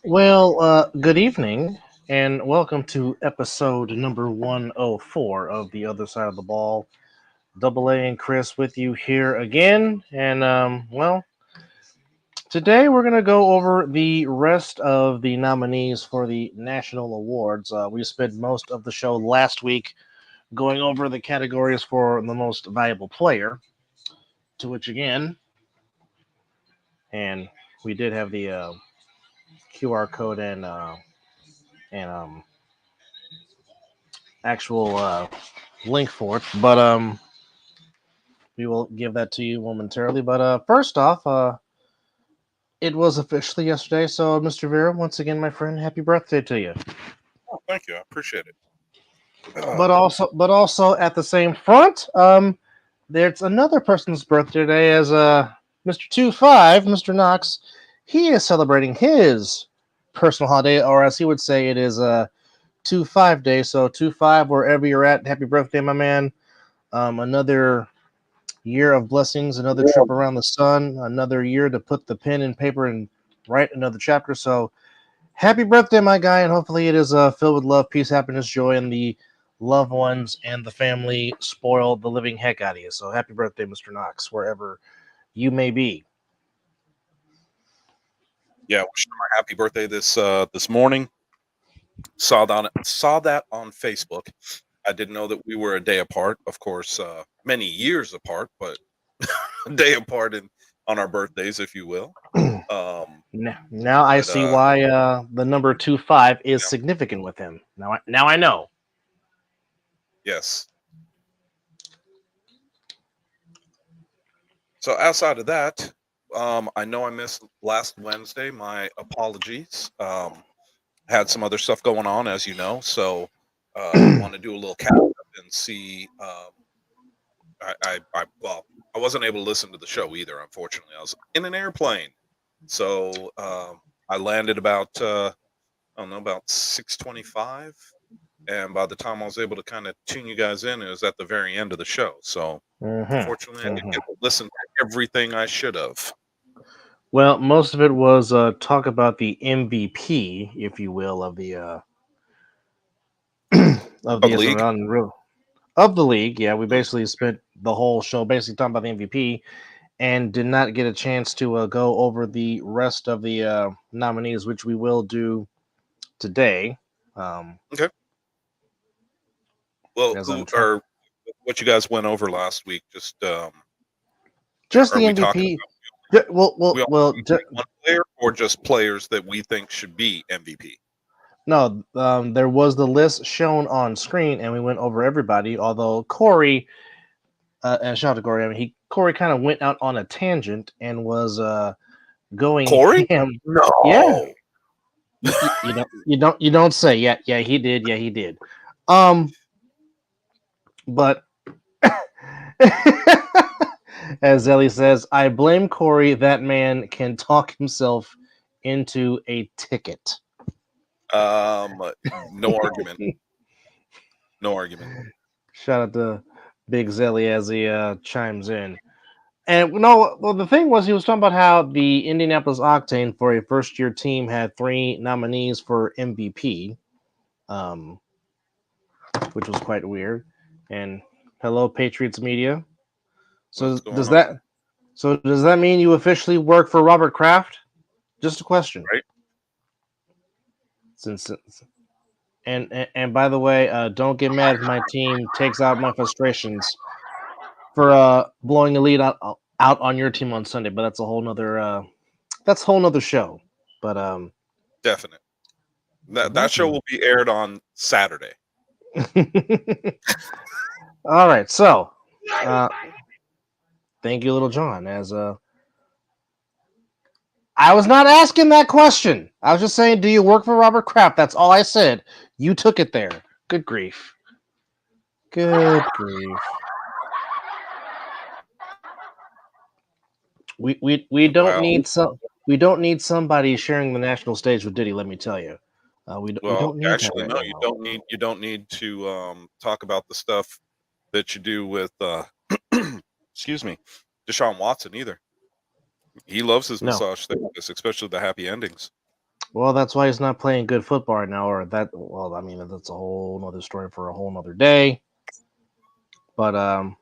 Good evening, and welcome to episode number 104 of The Other Side of the Ball. Double A and Chris with you here again. Today we're going to go over the rest of the nominees for the National Awards. We spent most of the show last week going over the categories for the most valuable player, to which again, and we did have the QR code and actual link for it, but we will give that to you momentarily. But first off, it was officially yesterday, so Mr. Vera, once again, my friend, happy birthday to you. Oh, thank you. I appreciate it. But also at the same front, there's another person's birthday today, as Mr. 25, Mr. Knox, he is celebrating his personal holiday, or as he would say, it is 2-5 day. So 2-5, wherever you're at, happy birthday, my man. Another year of blessings, another trip around the sun, another year to put the pen in paper and write another chapter. So happy birthday, my guy, and hopefully it is filled with love, peace, happiness, joy, and the loved ones and the family spoil the living heck out of you. So happy birthday, Mr. Knox, wherever you may be. Yeah, wish him a happy birthday this morning. Saw that on Facebook. I didn't know that we were a day apart. Of course, many years apart, but a day apart on our birthdays, if you will. Now I But see why the number 2-5 is yeah, significant with him. Now I know. yes. So outside of that, I know I missed last Wednesday. My apologies. Had some other stuff going on, as you know. So want to do a little catch up and see. I wasn't able to listen to the show either. Unfortunately, I was in an airplane, so I landed about I don't know, about 6:25, and by the time I was able to kind of tune you guys in, it was at the very end of the show. So unfortunately, I didn't get to listen to everything I should have. Well, most of it was talk about the MVP, if you will, of the of Of the the league. of the league. Yeah, we basically spent the whole show basically talking about the MVP and did not get a chance to go over the rest of the nominees, which we will do today. Um, Okay. Well, as I'm who trying, or what you guys went over last week? Just just are the we talking MVP. about Well, we well, all well. one player or just players that we think should be MVP? No, there was the list shown on screen, and we went over everybody. Although Corey, and shout out to Corey, I mean, Corey kind of went out on a tangent and was going Corey? ham. Yeah, No. you don't say. Yeah, he did. Yeah, he did. Um, but as Ellie says, I blame Corey. That man can talk himself into a ticket. Um, no argument. No argument. Shout out to Big Zelly as he chimes in. And no, well, the thing was, he was talking about how the Indianapolis Octane for a first-year team had 3 nominees for MVP, um, which was quite weird. And hello, Patriots media. So What's going does on? that so does that mean you officially work for Robert Kraft? Just a question. Right? Since and by the way, don't get mad if my team takes out my frustrations for blowing a lead out on your team on Sunday. But that's a whole nother show. But Definite. That show will be aired on Saturday. all right. So thank you, Little John. As I was not asking that question. I was just saying, do you work for Robert Kraft? That's all I said. You took it there. Good grief. Good grief. We don't Well, need we don't need somebody sharing the national stage with Diddy. Let me tell you, we well, don't need that actually, right no. You now. don't need. You don't need to talk about the stuff that you do with. Excuse me, Deshaun Watson either. He loves his No, massage therapists, especially the happy endings. Well, that's why he's not playing good football right now, or that. Well, I mean, that's a whole other story for a whole nother day. But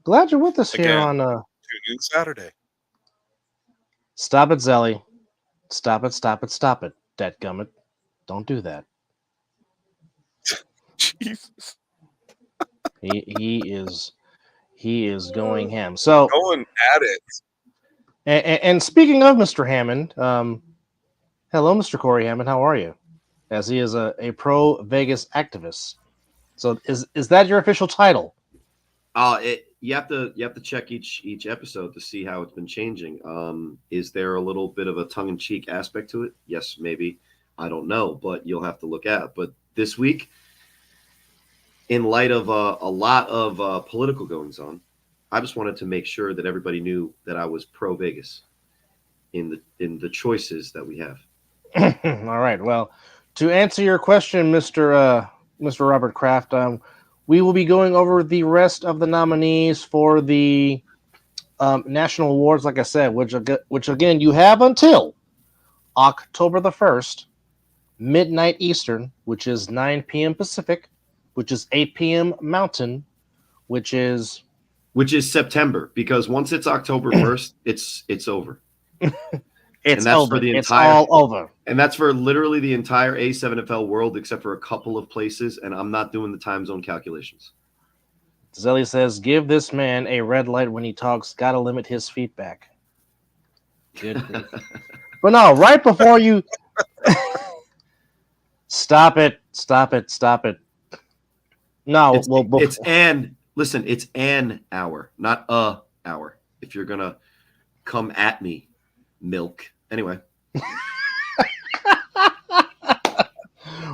glad you're with us here Again, on tune in Saturday. Stop It, Zelly. Stop it! Stop it! Stop it! Dadgummit. Don't do that. Jesus. He is going ham. So, Going at it. and speaking of Mr. Hammond, hello, Mr. Corey Hammond. How are you? As he is a pro Vegas activist. So, is that your official title? You have to check each episode to see how it's been changing. Is there a little bit of a tongue in cheek aspect to it? Yes, maybe. I don't know, but you'll have to look at it. But this week, in light of a lot of political goings on, I just wanted to make sure that everybody knew that I was pro Vegas in the choices that we have. All right. Well, to answer your question, Mr. Robert Kraft, we will be going over the rest of the nominees for the national awards. Like I said, which again you have until October the 1st, midnight Eastern, which is 9 p.m. Pacific, which is 8 p.m. Mountain, which is September, because once it's October 1st, it's over. it's that's over. for the It's entire all over. And that's for literally the entire A7FL world, except for a couple of places. And I'm not doing the time zone calculations. Zelly says, "Give this man a red light when he talks. Gotta limit his feedback." Good grief. But no, right before you stop it, stop it, stop it. No, it's, well, it's an hour, not a hour. If you're gonna come at me, milk. Anyway.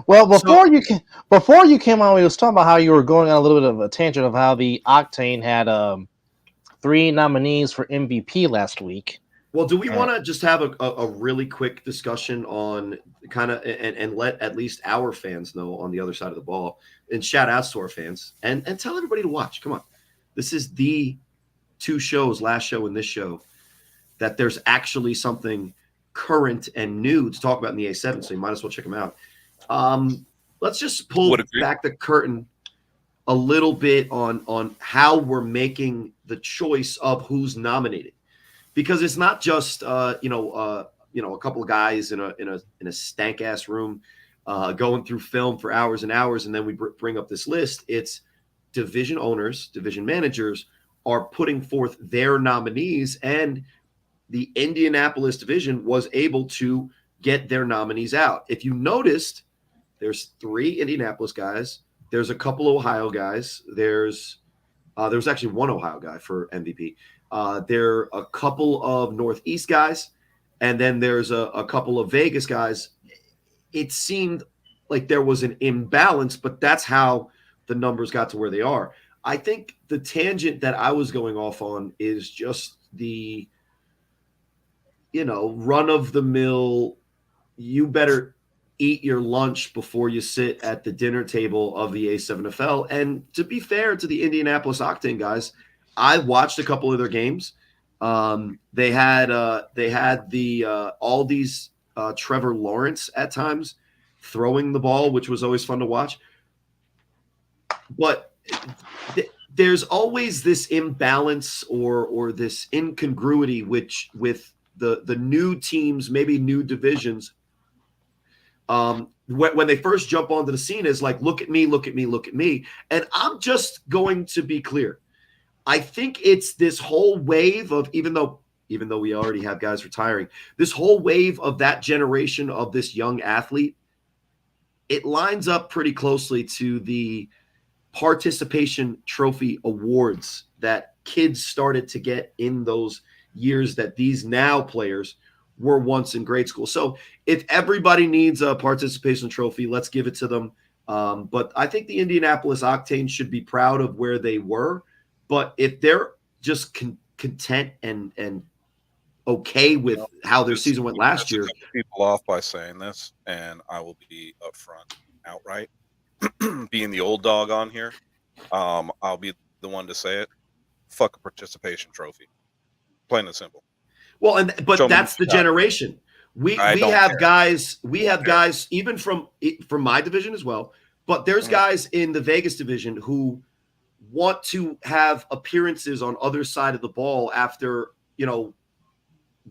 well, before you came on, we was talking about how you were going on a little bit of a tangent of how the Octane had 3 nominees for MVP last week. Well, do we want to just have a really quick discussion on kind of and let at least our fans know on the other side of the ball, and shout outs to our fans and tell everybody to watch. Come on. This is the 2 shows, last show and this show, that there's actually something current and new to talk about in the A7, so you might as well check them out. Let's just pull back the curtain a little bit on how we're making the choice of who's nominated. Because it's not just a couple of guys in a stank ass room going through film for hours and hours, and then we bring up this list. It's division owners, division managers are putting forth their nominees, and the Indianapolis division was able to get their nominees out. If you noticed, there's 3 Indianapolis guys. There's a couple of Ohio guys. There's actually 1 Ohio guy for MVP. There are a couple of Northeast guys, and then there's a couple of Vegas guys. It seemed like there was an imbalance, but that's how the numbers got to where they are. I think the tangent that I was going off on is just the, run-of-the-mill, you better eat your lunch before you sit at the dinner table of the A7FL. And to be fair to the Indianapolis Octane guys, I watched a couple of their games. They had the Aldi's Trevor Lawrence at times throwing the ball, which was always fun to watch. But there's always this imbalance or this incongruity with the new teams, maybe new divisions. When they first jump onto the scene, is like, look at me, look at me, look at me. And I'm just going to be clear. I think it's this whole wave of, even though we already have guys retiring, this whole wave of that generation of this young athlete, it lines up pretty closely to the participation trophy awards that kids started to get in those years that these now players were once in grade school. So if everybody needs a participation trophy, let's give it to them. But I think the Indianapolis Octane should be proud of where they were. But if they're just content and okay with how their season went last year, people off by saying this, and I will be upfront, outright. Being the old dog on here, I'll be the one to say it. Fuck a participation trophy, plain and simple. Well, but that's the generation. We don't have care. guys. We have care. guys even from my division as well. But there's guys in the Vegas division who want to have appearances on other side of the ball after,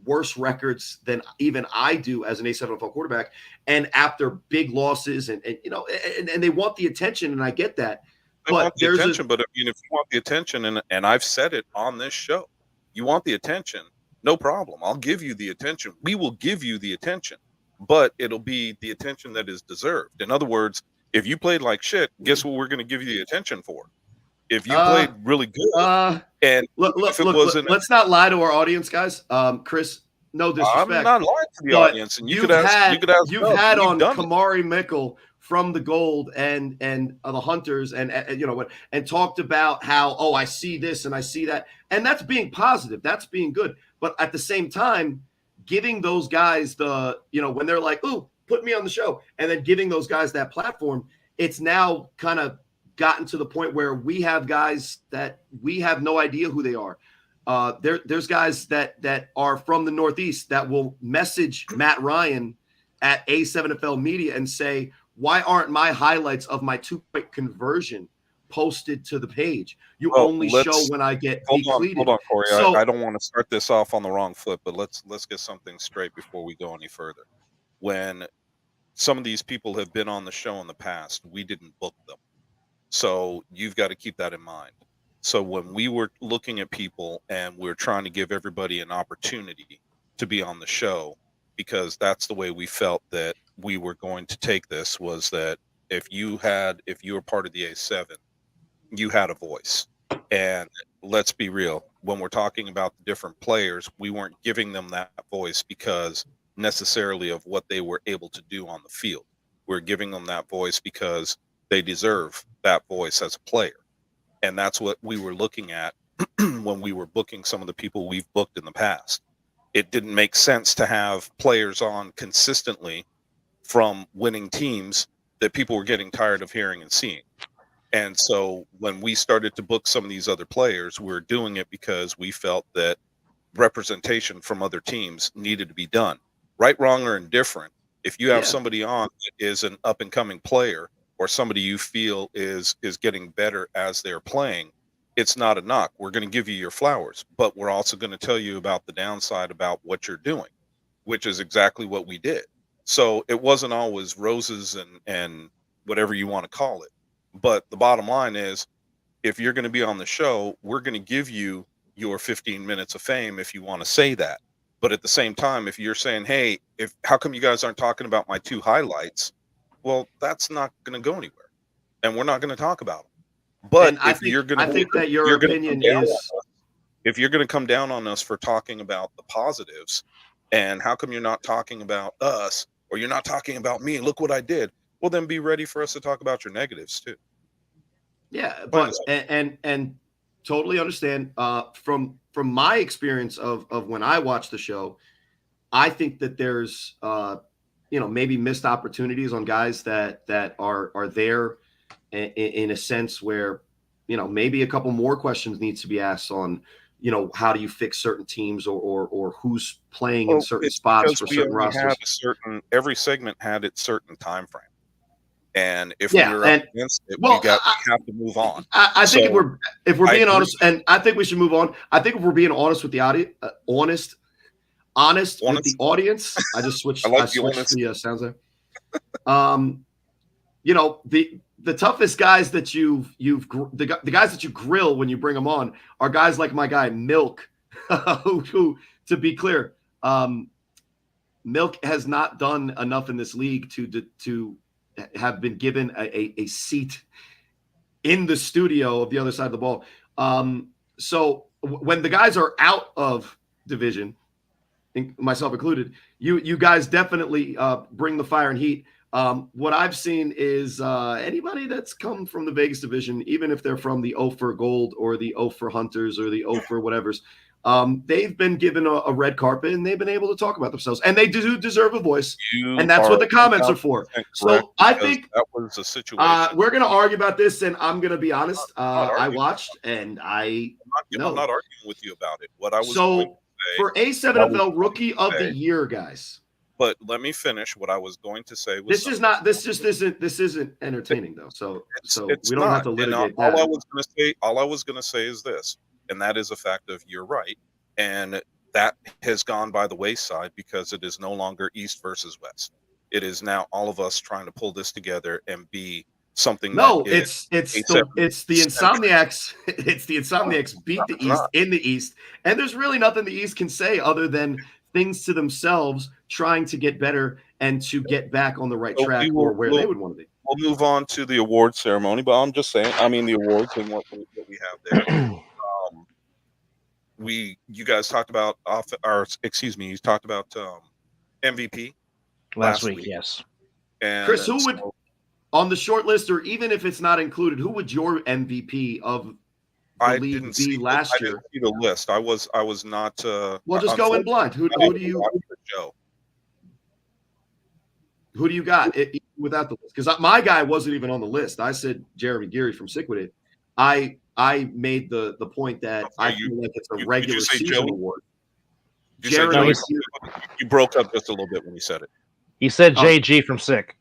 worse records than even I do as an A7FL quarterback, and after big losses, and they want the attention, and I get that. They want the attention, but I mean, if you want the attention, and I've said it on this show, you want the attention, no problem. I'll give you the attention. We will give you the attention, but it'll be the attention that is deserved. In other words, if you played like shit, guess what we're going to give you the attention for? If you played really good, and look, let's not lie to our audience, guys. Chris, no disrespect. I'm not lying to the audience, and you've had on Kamari Mickle from the Gold and the Hunters, and talked about how, I see this and I see that, and that's being positive, that's being good, but at the same time, giving those guys the when they're like, "Ooh, put me on the show," and then giving those guys that platform, it's now kind of gotten to the point where we have guys that we have no idea who they are. There's guys that are from the Northeast that will message Matt Ryan at A7FL Media and say, "Why aren't my highlights of my 2-point conversion posted to the page? You only show when I get depleted." Hold on, Corey. So, I don't want to start this off on the wrong foot, but let's get something straight before we go any further. When some of these people have been on the show in the past, we didn't book them. So you've got to keep that in mind. So when we were looking at people and we're trying to give everybody an opportunity to be on the show, because that's the way we felt that we were going to take this, was that if you were part of the A7, you had a voice. And let's be real, when we're talking about the different players, we weren't giving them that voice because necessarily of what they were able to do on the field. We're giving them that voice because they deserve that voice as a player. And that's what we were looking at when we were booking some of the people we've booked in the past. It didn't make sense to have players on consistently from winning teams that people were getting tired of hearing and seeing. And so when we started to book some of these other players, we're doing it because we felt that representation from other teams needed to be done. Right, wrong, or indifferent, if you have somebody on that is an up-and-coming player, or somebody you feel is getting better as they're playing, it's not a knock. We're going to give you your flowers, but we're also going to tell you about the downside about what you're doing, which is exactly what we did. So it wasn't always roses and whatever you want to call it. But the bottom line is, if you're going to be on the show, we're going to give you your 15 minutes of fame if you want to say that. But at the same time, if you're saying, "Hey, how come you guys aren't talking about my 2 highlights?" Well, that's not going to go anywhere, and we're not going to talk about them. But if you're going to, I think that your opinion is, if you're going to come down on us for talking about the positives, and how come you're not talking about us, or you're not talking about me? Look what I did. Well, then be ready for us to talk about your negatives too. Yeah, but and totally understand. From my experience of when I watch the show, I think that there's maybe missed opportunities on guys that are there in a sense where, maybe a couple more questions needs to be asked on, how do you fix certain teams or who's playing in certain spots for certain rosters. Every segment had its certain time frame. And if we're up against it, we have to move on. I think if we're being honest, and I think we should move on. I think if we're being honest with the audience, honest with the audience. I just switched. I switched the sounds there. The toughest guys that the guys that you grill when you bring them on are guys like my guy Milk, who to be clear, Milk has not done enough in this league to have been given a seat in the studio of the other side of the ball. So when the guys are out of division, myself included, you guys definitely bring the fire and heat. What I've seen is anybody that's come from the Vegas division, even if they're from the O for Gold or the O for Hunters or the O for whatever's, they've been given a red carpet and they've been able to talk about themselves, and they do deserve a voice. And that's what the comments are for. So I think that was a situation. We're going to argue about this, and I'm going to be honest. I watched, and I'm not arguing with you about it. What I was going to say, for A7FL Rookie of the Year, guys. But let me finish what I was going to say. This isn't entertaining though. So It's we don't have not. to And litigate all that. I was gonna say is this, and that is a fact of you're right, and that has gone by the wayside because it is no longer East versus West. It is now all of us trying to pull this together and be something No, that is it's a the centric. Insomniacs. It's the Insomniacs beat the It's East not. in the East, and there's really nothing the East can say other than things to themselves, trying to get better and to get back on the right So track or where they would want to be. we'll move on to the award ceremony, but I'm just saying. I mean, the awards and what we have there. Um, you guys talked about you talked about MVP Last last week, week, yes. and Chris, who would on the short list, or even if it's not included, who would your MVP of the league be last I year? didn't see the list. I was not. Well, just go in blind. Who do you Joe? Who do you got without the list? Because my guy wasn't even on the list. I said Jeremy Geary from Sick With It. I made the point that I feel like it's a regular season award. Jeremy, you broke up just a little bit when you said it. He said JG from Sick.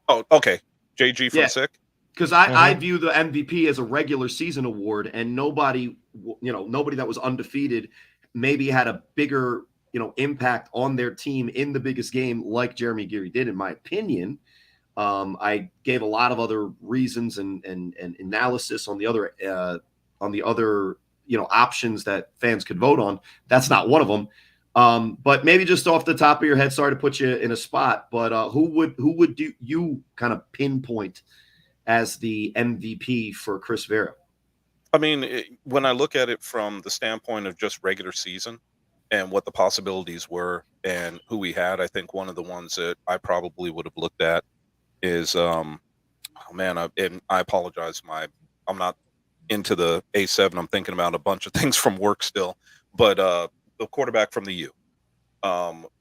Oh, okay. JG from Sick. Because I view the MVP as a regular season award, and nobody that was undefeated maybe had a bigger impact on their team in the biggest game like Jeremy Geary did, in my opinion. I gave a lot of other reasons and analysis on the other options that fans could vote on. That's not one of them. But maybe just off the top of your head, sorry to put you in a spot, but who would you kind of pinpoint as the MVP for Chris Vera? I mean, when I look at it from the standpoint of just regular season and what the possibilities were and who we had, I think one of the ones that I probably would have looked at is, I apologize. I'm not into the A7. I'm thinking about a bunch of things from work still, but the quarterback from the U.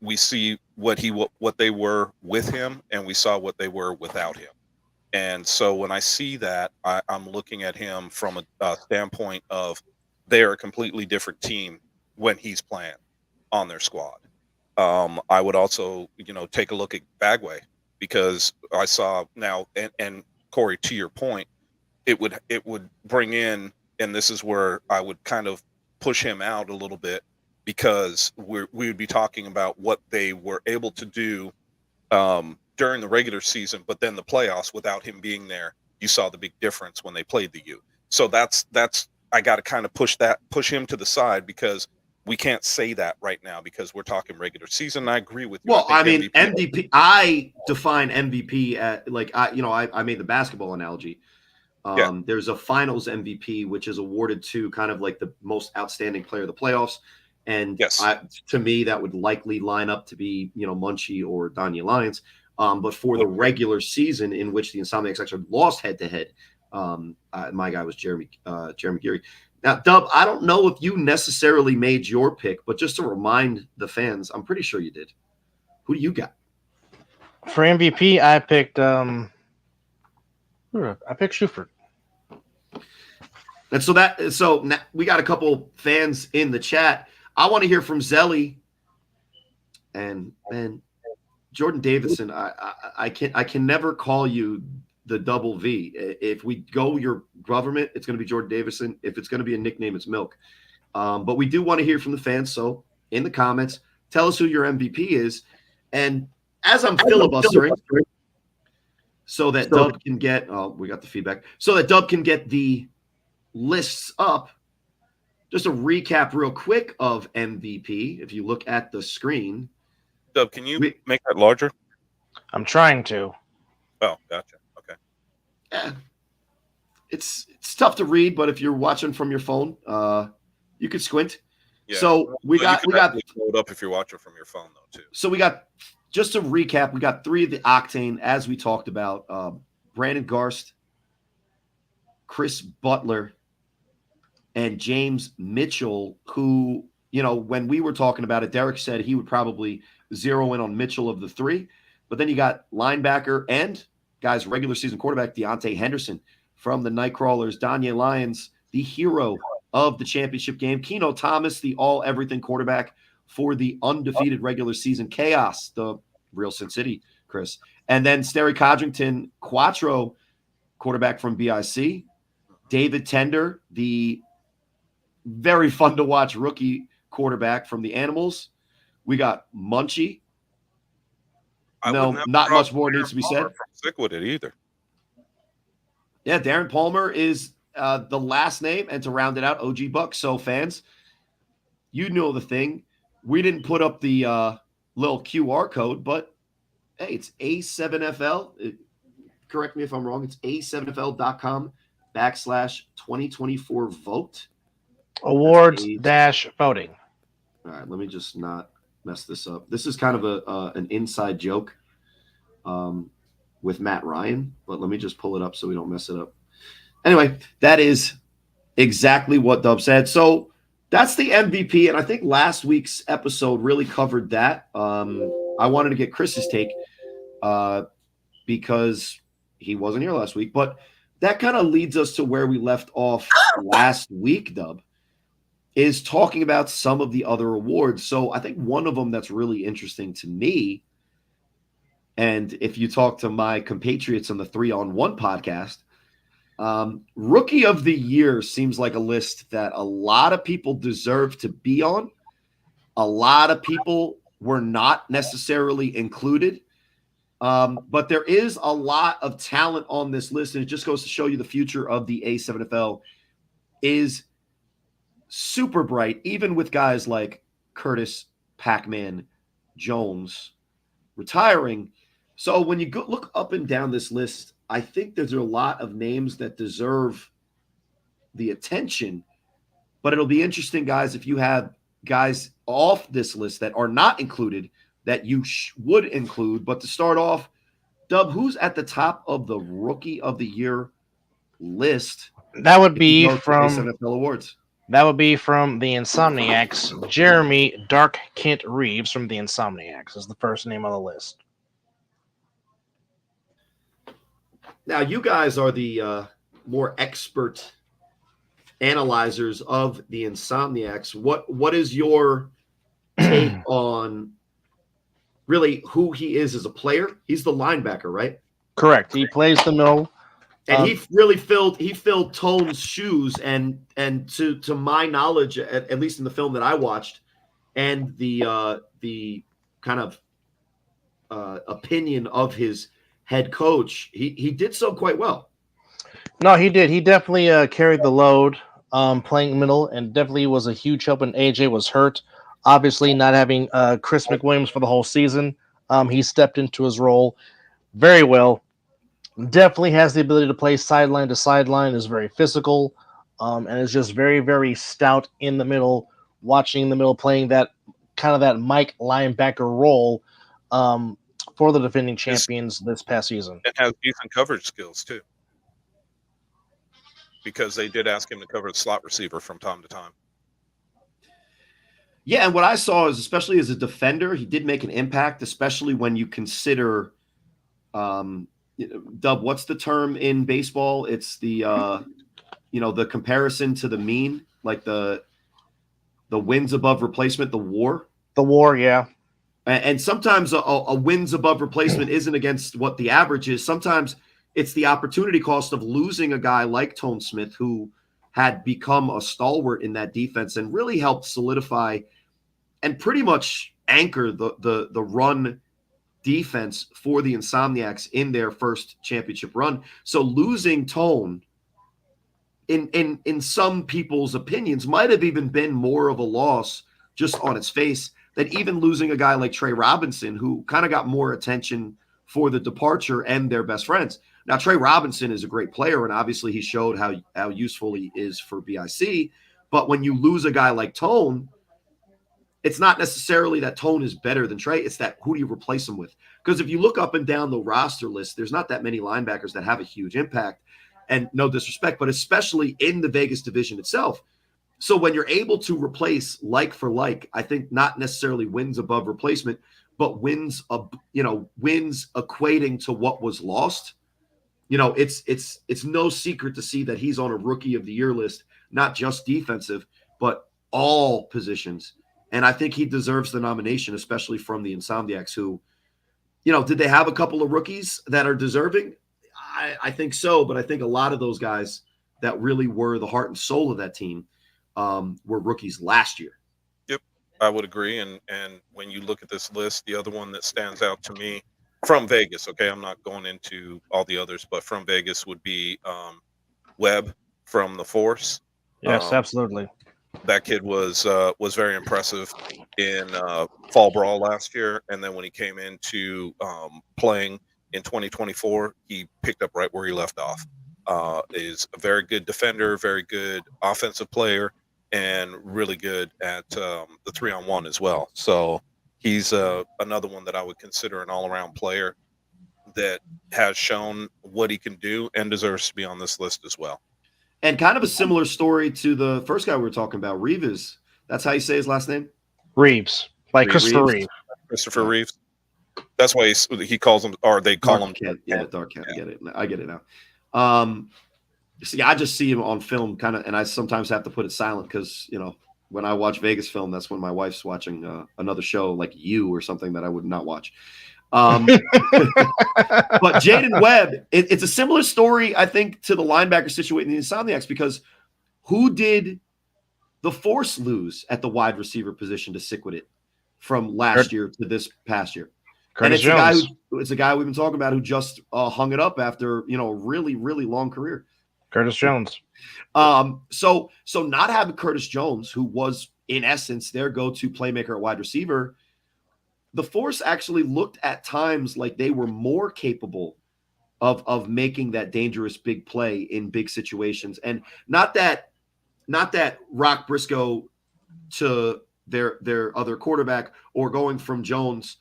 We see what they were with him, and we saw what they were without him. And so when I see that, I'm looking at him from a standpoint of they're a completely different team when he's playing on their squad. I would also, take a look at Bagway, because I saw now, and Corey, to your point, it would bring in, and this is where I would kind of push him out a little bit, because we would be talking about what they were able to do during the regular season, but then the playoffs without him being there, you saw the big difference when they played the U. So that's I got to kind of push him to the side, because we can't say that right now because we're talking regular season. I agree with you. Well, I mean, MVP. I define MVP at I made the basketball analogy. There's a finals MVP, which is awarded to kind of like the most outstanding player of the playoffs. And to me, that would likely line up to be, Munchie or Danya Lyons. But for the regular season in which the Insomniacs actually lost head-to-head, my guy was Jeremy Geary. Now, Dub, I don't know if you necessarily made your pick, but just to remind the fans, I'm pretty sure you did. Who do you got? For MVP, I picked Schufert. And so now we got a couple fans in the chat. I want to hear from Zelly and Jordan Davison. I can never call you the double V. If we go your government, it's going to be Jordan Davison. If it's going to be a nickname, it's Milk. But we do want to hear from the fans. So in the comments, tell us who your MVP is. And as I'm filibustering, so that Dub can get we got the feedback. So that Dub can get the lists up. Just a recap real quick of MVP. If you look at the screen. Dub, can you make that larger? I'm trying to. Oh, gotcha. Okay. Yeah. It's tough to read, but if you're watching from your phone, you could squint. Yeah. So we got load up if you're watching from your phone though too. So we got, just to recap, we got 3 of the Octane as we talked about. Brandon Garst, Chris Butler, and James Mitchell, who, when we were talking about it, Derek said he would probably zero in on Mitchell of the 3. But then you got linebacker and, guys, regular season quarterback Deontay Henderson from the Nightcrawlers, Danya Lyons, the hero of the championship game, Keno Thomas, the all-everything quarterback for the undefeated regular season Chaos, the Real Sin City, Chris. And then Sterry Codrington, Quattro, quarterback from BIC. David Tender, the very fun to watch rookie quarterback from the Animals. We got Munchie. No, not much more needs to be said. Sick with it either. Yeah, Darren Palmer is the last name, and to round it out, OG Buck. So fans, you know the thing. We didn't put up the little QR code, but hey, it's A7FL. Correct me if I'm wrong. It's A7FL.com/2024 vote. Awards-voting. All right, let me just not mess this up. This is kind of an inside joke with Matt Ryan, but let me just pull it up so we don't mess it up. Anyway, that is exactly what Dub said. So that's the MVP, and I think last week's episode really covered that. I wanted to get Chris's take because he wasn't here last week, but that kind of leads us to where we left off last week, Dub, is talking about some of the other awards. So I think one of them that's really interesting to me, and if you talk to my compatriots on the 3-on-1 podcast, Rookie of the Year seems like a list that a lot of people deserve to be on. A lot of people were not necessarily included. But there is a lot of talent on this list, and it just goes to show you the future of the A7FL is super bright, even with guys like Curtis Pac-Man Jones retiring. So when you look up and down this list, I think there's a lot of names that deserve the attention, but it'll be interesting, guys, if you have guys off this list that are not included that you would include. But to start off, Dub, who's at the top of the Rookie of the Year list? That would be from A7FL Awards. That would be from the Insomniacs. Jeremy Dark Kent Reeves from the Insomniacs is the first name on the list. Now, you guys are the more expert analyzers of the Insomniacs. What is your take on really who he is as a player? He's the linebacker, right? Correct. He plays the middle. And he really filled Tone's shoes, and to my knowledge, at least in the film that I watched, and the kind of opinion of his head coach, he did so quite well. No, he did. He definitely carried the load playing middle, and definitely was a huge help when AJ was hurt. Obviously, not having Chris McWilliams for the whole season, he stepped into his role very well. Definitely has the ability to play sideline to sideline, is very physical, and is just very, very stout in the middle, watching the middle, playing that kind of that Mike linebacker role for the defending champions this past season. It has decent coverage skills, too, because they did ask him to cover the slot receiver from time to time. Yeah, and what I saw is, especially as a defender, he did make an impact, especially when you consider Dub, what's the term in baseball? It's the the comparison to the mean, like the wins above replacement, the WAR. The WAR, yeah. And sometimes a wins above replacement isn't against what the average is. Sometimes it's the opportunity cost of losing a guy like Tone Smith, who had become a stalwart in that defense and really helped solidify and pretty much anchor the run defense for the Insomniacs in their first championship run. So losing Tone, in some people's opinions, might have even been more of a loss just on its face than even losing a guy like Trey Robinson, who kind of got more attention for the departure and their best friends. Now, Trey Robinson is a great player, and obviously he showed how useful he is for BIC. But when you lose a guy like Tone, it's not necessarily that Tone is better than Trey. It's that who do you replace him with? Because if you look up and down the roster list, there's not that many linebackers that have a huge impact. And no disrespect, but especially in the Vegas division itself. So when you're able to replace like for like, I think not necessarily wins above replacement, but wins equating to what was lost. It's no secret to see that he's on a Rookie of the Year list, not just defensive, but all positions. And I think he deserves the nomination, especially from the Insomniacs, who did they have a couple of rookies that are deserving? I think so, but I think a lot of those guys that really were the heart and soul of that team were rookies last year. Yep, I would agree. And when you look at this list, the other one that stands out to me from Vegas, okay, I'm not going into all the others, but from Vegas would be Webb from the Force. Yes, absolutely. That kid was very impressive in fall brawl last year, and then when he came into playing in 2024, he picked up right where he left off. Is a very good defender, very good offensive player, and really good at the 3-on-1 as well. So he's another one that I would consider an all-around player that has shown what he can do and deserves to be on this list as well. And kind of a similar story to the first guy we were talking about, Reeves. That's how you say his last name? Reeves, like Christopher Reeves. Christopher Reeves. That's why he calls him, or they call Dark him. Kid. Yeah, Dark Kid. I get it now. See, I just see him on film, kind of, and I sometimes have to put it silent because when I watch Vegas film, that's when my wife's watching another show like You or something that I would not watch. But Jaden Webb, it's a similar story, I think, to the linebacker situation in the Insomniacs, because who did the Force lose at the wide receiver position to stick with it from last year to this past year? Curtis and Jones. it's a guy we've been talking about who just hung it up after a really, really long career. Curtis Jones. So not having Curtis Jones, who was in essence their go-to playmaker at wide receiver, the Force actually looked at times like they were more capable of making that dangerous big play in big situations. And not that Rock Briscoe to their other quarterback or going from Jones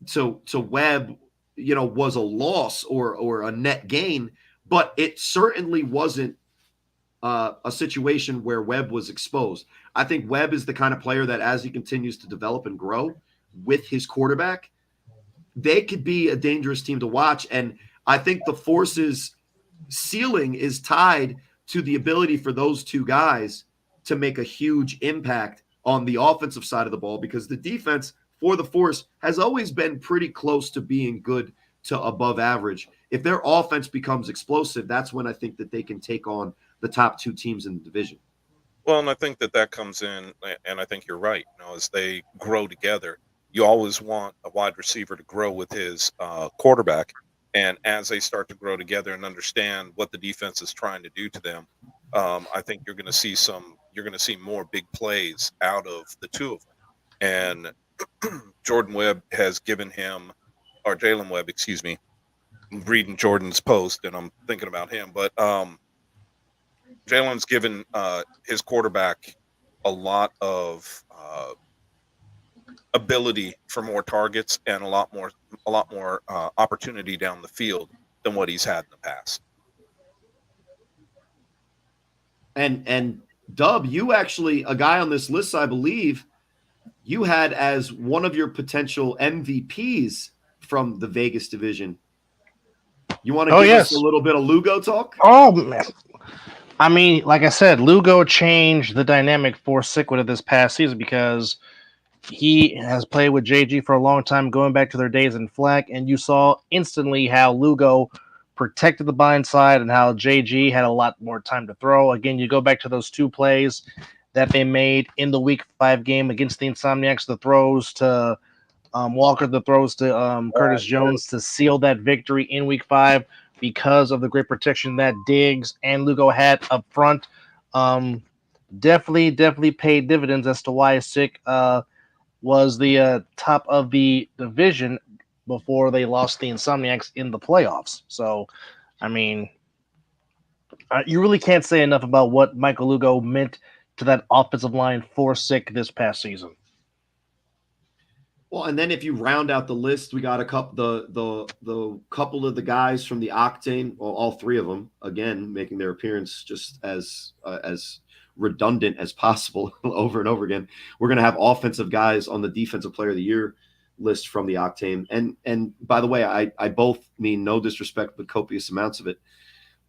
to Webb, was a loss or a net gain, but it certainly wasn't a situation where Webb was exposed. I think Webb is the kind of player that, as he continues to develop and grow with his quarterback, they could be a dangerous team to watch. And I think the Force's ceiling is tied to the ability for those two guys to make a huge impact on the offensive side of the ball, because the defense for the Force has always been pretty close to being good to above average. If their offense becomes explosive, that's when I think that they can take on the top two teams in the division. Well, and I think that comes in, and I think you're right. As they grow together, you always want a wide receiver to grow with his quarterback. And as they start to grow together and understand what the defense is trying to do to them, I think you're going to see more big plays out of the two of them. And Jordan Webb has given him, or Jalen Webb, excuse me. I'm reading Jordan's post and I'm thinking about him, but Jalen's given his quarterback a lot of ability for more targets and a lot more opportunity down the field than what he's had in the past. And Dub, you actually, a guy on this list, I believe, you had as one of your potential MVPs from the Vegas division. You want to give us a little bit of Lugo talk? Oh, man. I mean, like I said, Lugo changed the dynamic for Sickwood this past season because he has played with JG for a long time, going back to their days in Fleck, and you saw instantly how Lugo protected the blind side and how JG had a lot more time to throw. Again, you go back to those two plays that they made in the Week 5 game against the Insomniacs, the throws to Walker, the throws to Curtis Jones to seal that victory in Week 5 because of the great protection that Diggs and Lugo had up front. Definitely paid dividends as to why Sick was the top of the division before they lost the Insomniacs in the playoffs. So, I mean, you really can't say enough about what Michael Lugo meant to that offensive line for Sick this past season. Well, and then if you round out the list, we got a couple the couple of the guys from the Octane, well, all three of them, again, making their appearance just as redundant as possible over and over again. We're going to have offensive guys on the Defensive Player of the Year list from the Octane. And by the way, I both mean no disrespect, but copious amounts of it.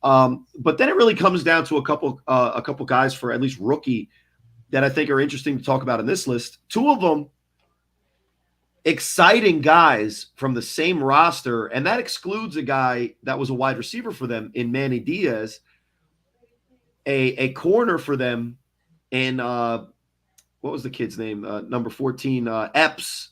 But then it really comes down to a couple guys for at least rookie that I think are interesting to talk about in this list. Two of them exciting guys from the same roster, and that excludes a guy that was a wide receiver for them in Manny Diaz, a corner for them in what was the kid's name? Number 14, Epps.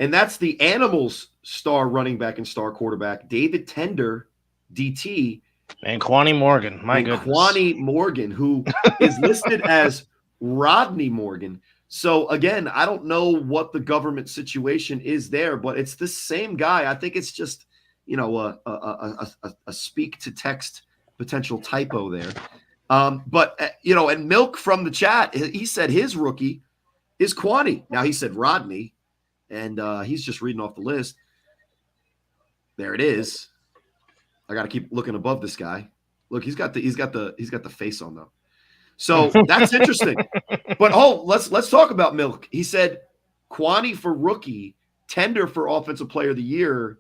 And that's the Animals star running back and star quarterback, David Tender, DT. And Quani Morgan, my goodness. Quani Morgan, who is listed as Rodney Morgan. So again, I don't know what the government situation is there, but it's the same guy. I think it's just, a speak to text potential typo there. But and Milk from the chat, he said his rookie is Quani. Now he said Rodney, and he's just reading off the list. There it is. I got to keep looking above this guy. Look, he's got the face on though. So that's interesting. But let's talk about Milk. He said Quani for rookie, Tender for offensive player of the year.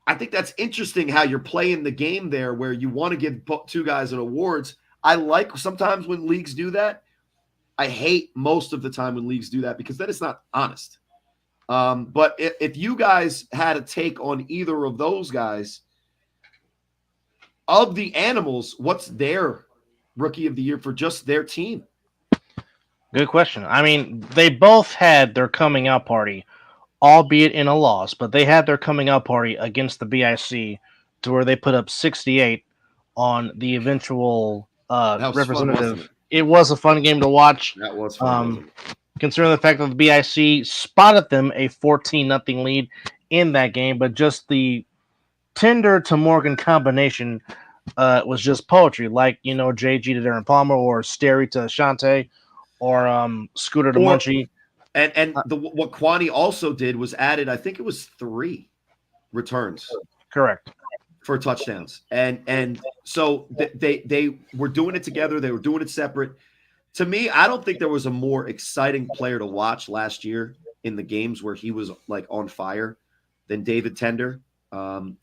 I think that's interesting how you're playing the game there where you want to give two guys an awards. I like sometimes when leagues do that. I hate most of the time when leagues do that because then it's not honest. But if you guys had a take on either of those guys, of the Animals, what's their rookie of the year for just their team? Good question. I mean, they both had their coming out party, albeit in a loss, but they had their coming out party against the BIC to where they put up 68 on the eventual representative. Fun, it was a fun game to watch. That was fun. Considering the fact that the BIC spotted them a 14-0 lead in that game, but just the Tender to Morgan combination was just poetry, like JG to Darren Palmer or Sterry to Shante or Scooter to Munchie. And what Quani also did was added, I think it was 3 returns. Correct. For touchdowns. And so they were doing it together. They were doing it separate. To me, I don't think there was a more exciting player to watch last year in the games where he was like on fire than David Tender.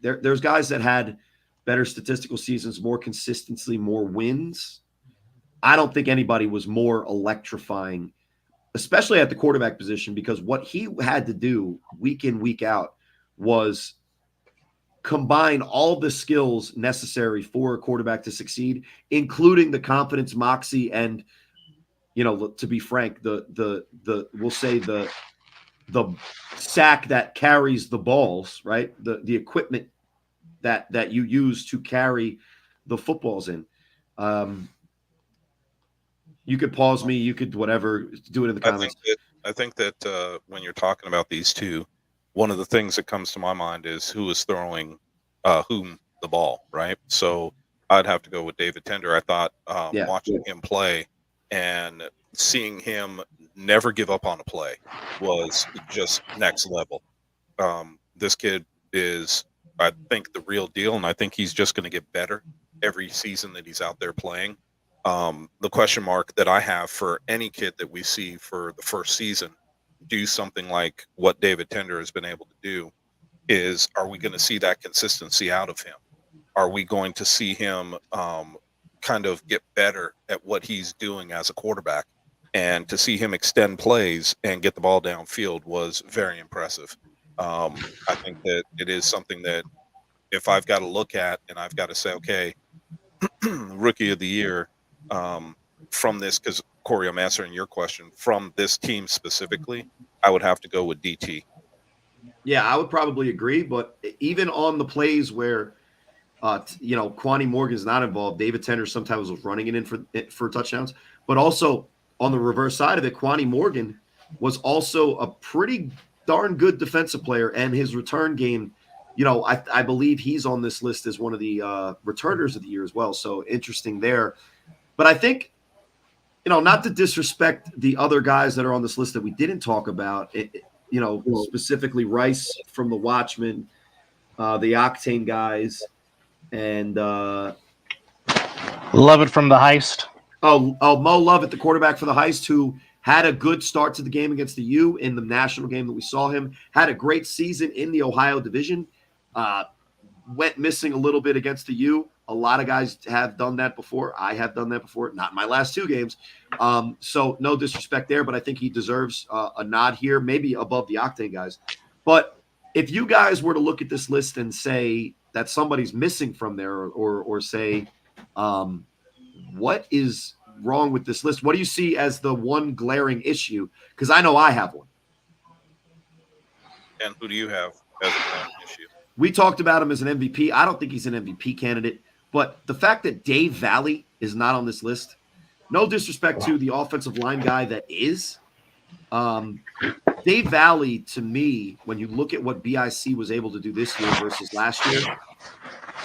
There's guys that had better statistical seasons, more consistency, more wins. I don't think anybody was more electrifying, especially at the quarterback position, because what he had to do week in, week out was combine all the skills necessary for a quarterback to succeed, including the confidence, moxie, and to be frank, the we'll say the sack that carries the balls, right? The equipment that you use to carry the footballs in. You could pause me. You could whatever. Do it in the comments. I think that when you're talking about these two, one of the things that comes to my mind is who is throwing whom the ball, right? So I'd have to go with David Tender. I thought watching him play and seeing him never give up on a play was just next level. This kid is, I think, the real deal, and I think he's just going to get better every season that he's out there playing. The question mark that I have for any kid that we see for the first season do something like what David Tender has been able to do is, are we going to see that consistency out of him? Are we going to see him kind of get better at what he's doing as a quarterback? And to see him extend plays and get the ball downfield was very impressive. I think that it is something that if I've got to look at and I've got to say, okay, rookie of the year from this, because Corey, I'm answering your question, from this team specifically, I would have to go with DT. Yeah, I would probably agree. But even on the plays where, Quani Morgan's not involved, David Tender sometimes was running it in for touchdowns. But also on the reverse side of it, Quani Morgan was also a pretty darn good defensive player, and his return game, I believe he's on this list as one of the returners of the year as well. So interesting there. But I think, not to disrespect the other guys that are on this list that we didn't talk about, specifically Rice from the Watchmen, the Octane guys, and Lovett from the Heist. Mo Lovett, the quarterback for the Heist, who had a good start to the game against the U in the national game that we saw him, had a great season in the Ohio division, went missing a little bit against the U. A lot of guys have done that before. I have done that before, not in my last 2 games. So no disrespect there, but I think he deserves a nod here, maybe above the Octane guys. But if you guys were to look at this list and say that somebody's missing from there, or say, what is wrong with this list? What do you see as the one glaring issue? Because I know I have one. And who do you have as the one issue? We talked about him as an MVP. I don't think he's an MVP candidate, but the fact that Dave Valley is not on this list, no disrespect to the offensive line guy that is. Dave Valley, to me, when you look at what BIC was able to do this year versus last year,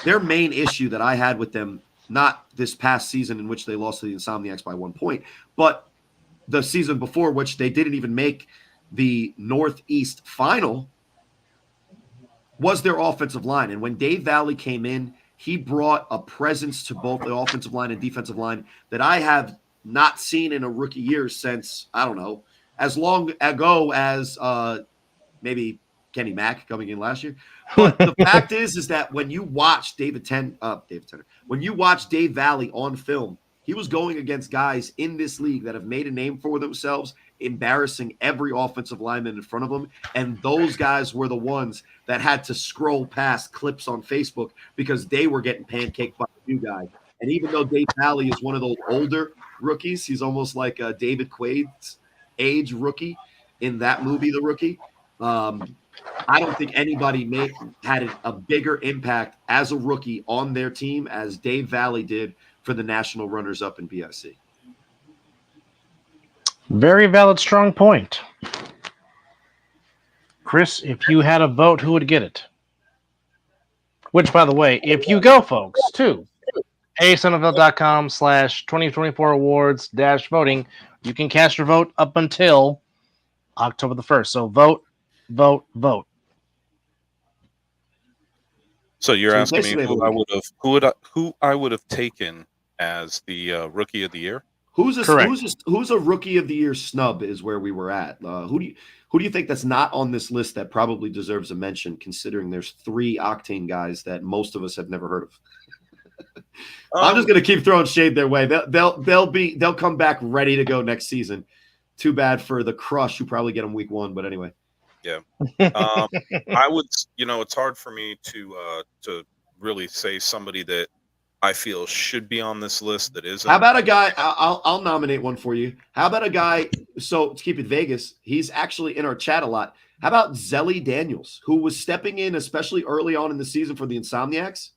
their main issue that I had with them, not this past season in which they lost to the Insomniacs by 1 point, but the season before, which they didn't even make the Northeast final, was their offensive line. And when Dave Valley came in, he brought a presence to both the offensive line and defensive line that I have not seen in a rookie year since, I don't know, as long ago as maybe Kenny Mack coming in last year. But the fact is that when you watch when you watch Dave Valley on film, he was going against guys in this league that have made a name for themselves, embarrassing every offensive lineman in front of them. And those guys were the ones that had to scroll past clips on Facebook because they were getting pancaked by the new guy. And even though Dave Valley is one of those older rookies, he's almost like David Quaid's age rookie in that movie, The Rookie. I don't think anybody had a bigger impact as a rookie on their team as Dave Valley did for the national runners-up in BIC. Very valid, strong point. Chris, if you had a vote, who would get it? Which, by the way, if you go, folks, to A7FL.com/2024 awards-voting, you can cast your vote up until October the 1st. So vote. So you're asking me who I would have taken as the rookie of the year? Who's a rookie of the year snub is where we were at. Who do you think that's not on this list that probably deserves a mention, considering there's 3 Octane guys that most of us have never heard of? I'm just gonna keep throwing shade their way. They'll come back ready to go next season. Too bad for the Crush, who probably get them week 1. But anyway, yeah, I would. It's hard for me to really say somebody that I feel should be on this list that isn't. How about a guy? I'll nominate one for you. How about a guy? So to keep it Vegas, he's actually in our chat a lot. How about Zelly Daniels, who was stepping in, especially early on in the season for the Insomniacs,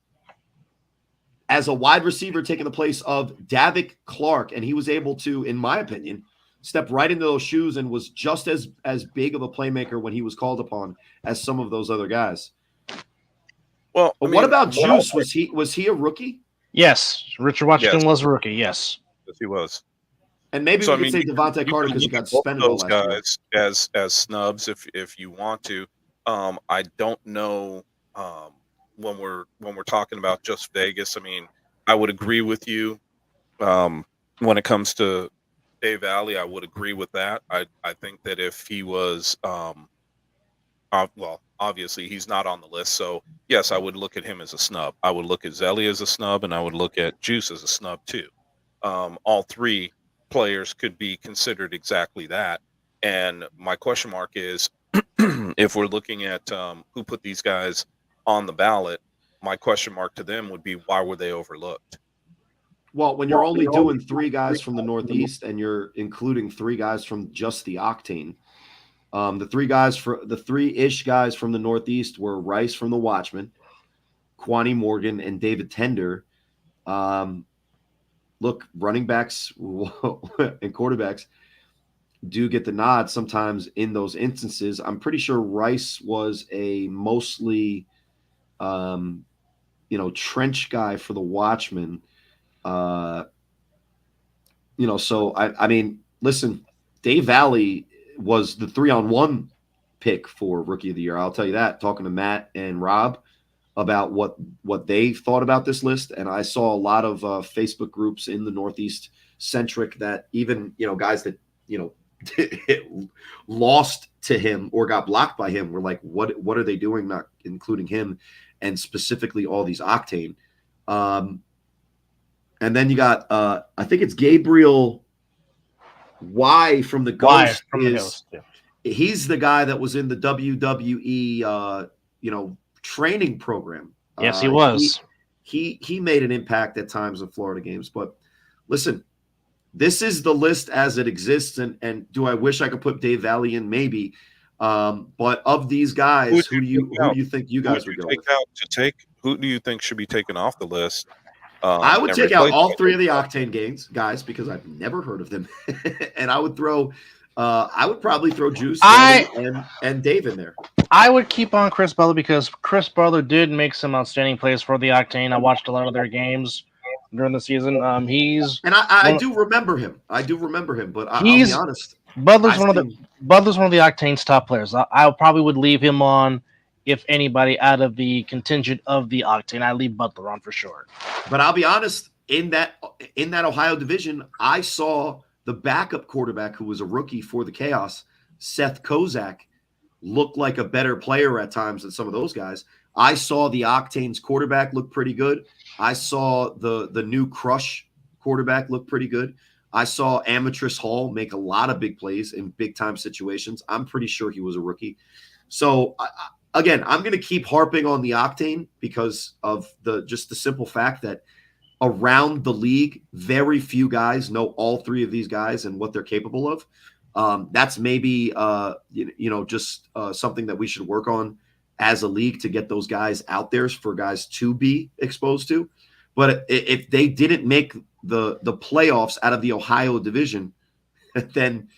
as a wide receiver, taking the place of Davik Clark, and he was able to, in my opinion, step right into those shoes and was just as big of a playmaker when he was called upon as some of those other guys. Well, what about Juice? Was he a rookie? Yes, Richard Washington was a rookie. Yes, he was. And maybe we could say Devontae Carter because he got suspended those last year. As snubs, if you want to. I don't know when we're talking about just Vegas. I mean, I would agree with you when it comes to Dave Valley. I would agree with that. I think that if he was, obviously he's not on the list. So yes, I would look at him as a snub. I would look at Zelly as a snub, and I would look at Juice as a snub too. All 3 players could be considered exactly that. And my question mark is, if we're looking at who put these guys on the ballot, my question mark to them would be, why were they overlooked? Well, when you're only doing 3 guys from the Northeast and you're including 3 guys from just the Octane, the 3-ish guys from the Northeast were Rice from the Watchmen, Kwani Morgan, and David Tender. Look, running backs and quarterbacks do get the nod sometimes in those instances. I'm pretty sure Rice was a mostly, trench guy for the Watchmen. So I mean, listen, Dave Valley was the 3-on-1 pick for Rookie of the Year. I'll tell you that, talking to Matt and Rob about what they thought about this list. And I saw a lot of Facebook groups in the Northeast centric that even, guys that, lost to him or got blocked by him were like, what are they doing, not including him, and specifically all these Octane. And then you got I think it's Gabriel Y from the Why Ghost. from the Ghost? Yeah. He's the guy that was in the WWE training program. Yes, he was. He made an impact at times in Florida games. But listen, this is the list as it exists. And do I wish I could put Dave Valley in? Maybe. But of these guys, who do you think you guys would go with? Who do you think should be taken off the list? I would take out all three of the Octane guys because I've never heard of them, and I would throw. I would probably throw Juice and Dave in there. I would keep on Chris Butler because Chris Butler did make some outstanding plays for the Octane. I watched a lot of their games during the season. I do remember him. But I'll be honest. Butler's one of the Octane's top players. I probably would leave him on. If anybody out of the contingent of the Octane, I leave Butler on for sure. But I'll be honest, in that Ohio division, I saw the backup quarterback who was a rookie for the Chaos, Seth Kozak, look like a better player at times than some of those guys. I saw the Octane's quarterback look pretty good. I saw the new Crush quarterback look pretty good. I saw Amatrice Hall make a lot of big plays in big-time situations. I'm pretty sure he was a rookie. So, again, I'm going to keep harping on the Octane because of the simple fact that around the league, very few guys know all three of these guys and what they're capable of. That's maybe something that we should work on as a league to get those guys out there for guys to be exposed to. But if they didn't make the playoffs out of the Ohio division, then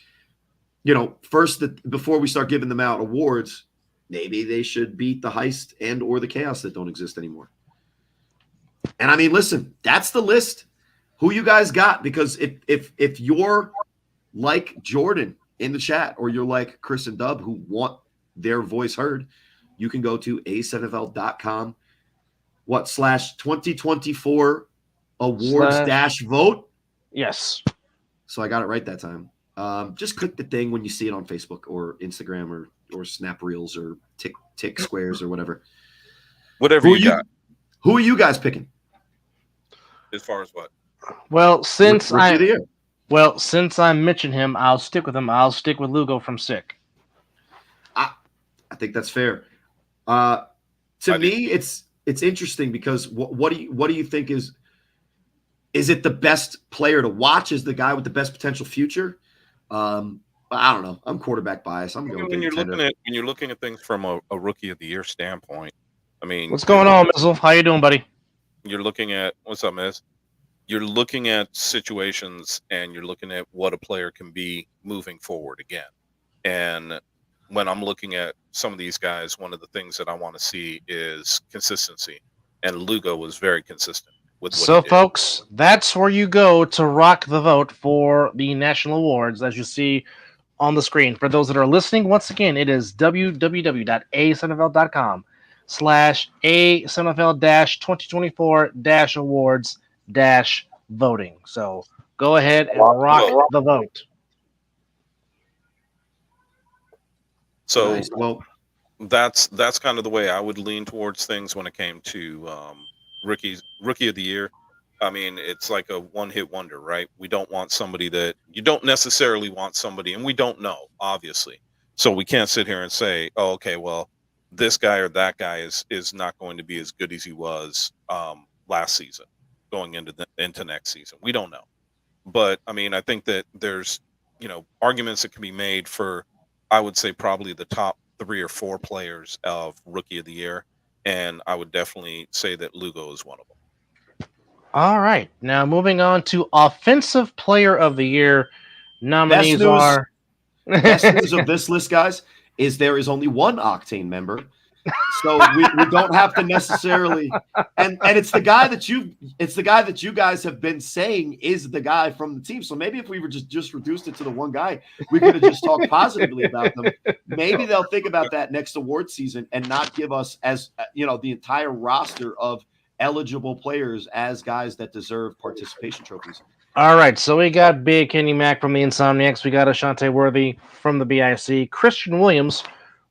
before we start giving them out awards, maybe they should beat the Heist and or the Chaos that don't exist anymore. And I mean, listen, that's the list. Who you guys got? Because if you're like Jordan in the chat, or you're like Chris and Dub who want their voice heard, you can go to A7FL.com. /2024 awards -vote. Yes. So I got it right that time. Just click the thing when you see it on Facebook or Instagram or Snap Reels or Tick Squares or whatever. Whatever you got. Who are you guys picking? As far as what? Well, since I mentioned him, I'll stick with him. I'll stick with Lugo from Sick. I think that's fair. To me, it's interesting because what do you think is it the best player to watch? Is the guy with the best potential future? I don't know. I'm quarterback biased. I'm going when you're looking at things from a rookie of the year standpoint. I mean, what's going on, Mizzle? How you doing, buddy? You're looking at what's up, Miz? You're looking at situations and you're looking at what a player can be moving forward again. And when I'm looking at some of these guys, one of the things that I want to see is consistency. And Lugo was very consistent with what he did. Folks, that's where you go to rock the vote for the National Awards, as you see on the screen. For those that are listening, once again, it is www.A7FL.com/A7FL-2024-awards-voting. So go ahead and rock the vote. So nice. Well, that's kind of the way I would lean towards things when it came to rookie of the year. I mean, it's like a one-hit wonder, right? We don't want somebody that you don't necessarily want somebody, and we don't know, obviously. So we can't sit here and say, oh, okay, well, this guy or that guy is not going to be as good as he was last season going into next season. We don't know. But I mean, I think that there's, arguments that can be made for, I would say, probably the top 3 or 4 players of rookie of the year. And I would definitely say that Lugo is one of them. All right. Now moving on to offensive player of the year. Nominees are best news of this list, guys, is there is only one Octane member. So we don't have to necessarily and it's the guy that you guys have been saying is the guy from the team. So maybe if we were just reduced it to the one guy, we could have just talked positively about them. Maybe they'll think about that next award season and not give us as the entire roster of eligible players as guys that deserve participation trophies. All right, so we got Big Kenny Mac from the Insomniacs. We got Ashante Worthy from the BIC. Christian Williams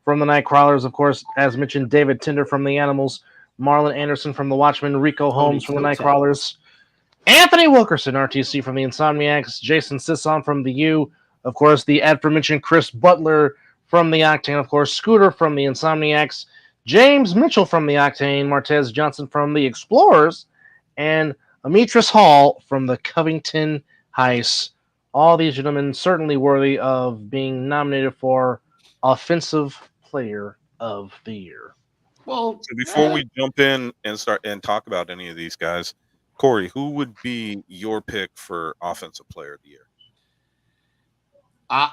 from the Nightcrawlers, of course, as mentioned, David Tinder from the Animals. Marlon Anderson from the Watchmen, Rico Holmes from the Totap. Nightcrawlers, Anthony Wilkerson, RTC from the Insomniacs, Jason Sisson from the U, of course, the aforementioned Chris Butler from the Octane, of course, Scooter from the Insomniacs, James Mitchell from the Octane, Martez Johnson from the Explorers, and Ametris Hall from the Covington Heights. All these gentlemen certainly worthy of being nominated for Offensive Player of the Year. Well, So before we jump in and start and talk about any of these guys, Corey, who would be your pick for Offensive Player of the Year?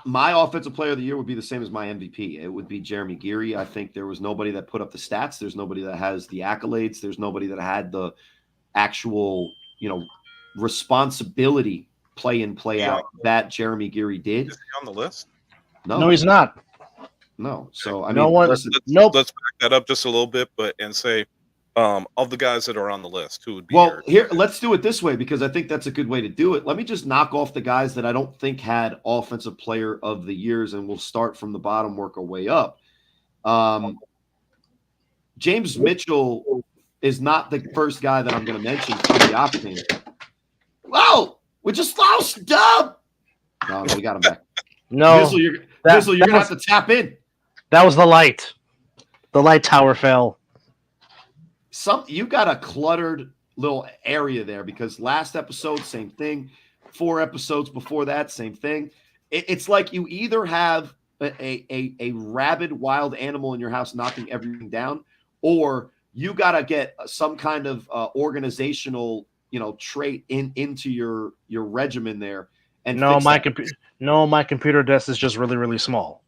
My Offensive Player of the Year would be the same as my MVP. It would be Jeremy Geary. I think there was nobody that put up the stats. There's nobody that has the accolades. There's nobody that had the actual, responsibility play in, play out that Jeremy Geary did. Is he on the list? No, he's not. No. So I No mean, one- listen, Nope. Let's back that up just a little bit, and say, of the guys that are on the list, who would be? well, here, let's do it this way because I think that's a good way to do it. Let me just knock off the guys that I don't think had Offensive Player of the Years, and we'll start from the bottom, work our way up. James Mitchell is not the first guy that I'm going to mention from the Octane. Wow, we just lost Dub. No, we got him back. No, Bizzle, you're going to have to tap in. that was the light. The light tower fell. You got a cluttered little area there because last episode, same thing. 4 episodes before that, same thing. It's like you either have a rabid wild animal in your house knocking everything down, or you got to get some kind of organizational, trait into your regimen there. And My computer desk is just really, really small.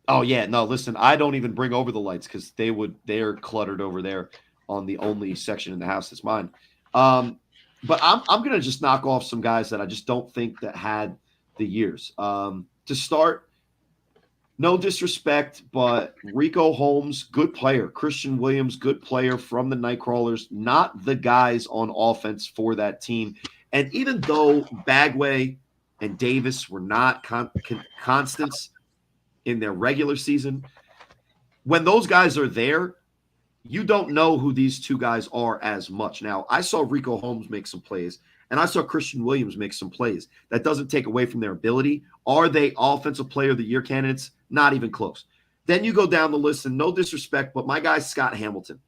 Oh yeah, no. Listen, I don't even bring over the lights because they're cluttered over there on the only section in the house that's mine. But I'm gonna just knock off some guys that I just don't think that had the years. To start, no disrespect, but Rico Holmes, good player. Christian Williams, good player from the Nightcrawlers, not the guys on offense for that team. And even though Bagway and Davis were not constants in their regular season, when those guys are there, you don't know who these two guys are as much. Now, I saw Rico Holmes make some plays, and I saw Christian Williams make some plays. That doesn't take away from their ability. Are they Offensive Player of the Year candidates? Not even close. Then you go down the list, and no disrespect, but my guy, Scott Hamilton.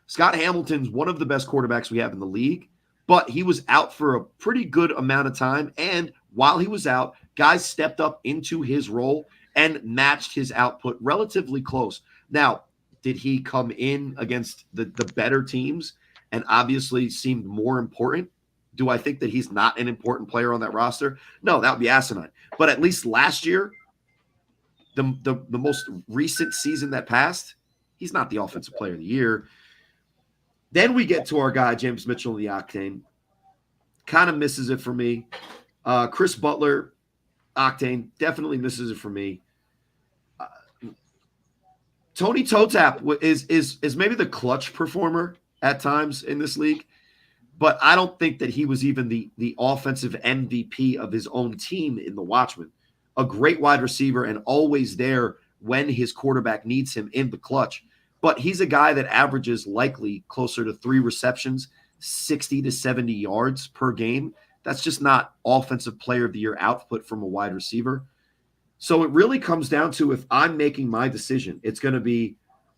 Scott Hamilton's one of the best quarterbacks we have in the league, but he was out for a pretty good amount of time, and while he was out, guys stepped up into his role and matched his output relatively close. Now, did he come in against the better teams and obviously seemed more important? Do I think that he's not an important player on that roster? No, that would be asinine. But at least last year, the most recent season that passed, he's not the Offensive Player of the Year. Then we get to our guy, James Mitchell of the Octane. Kind of misses it for me. Chris Butler, Octane, definitely misses it for me. Tony Totap is maybe the clutch performer at times in this league, but I don't think that he was even the offensive MVP of his own team in the Watchmen. A great wide receiver and always there when his quarterback needs him in the clutch. But he's a guy that averages likely closer to 3 receptions, 60 to 70 yards per game. That's just not Offensive Player of the Year output from a wide receiver. So it really comes down to, if I'm making my decision, it's going to be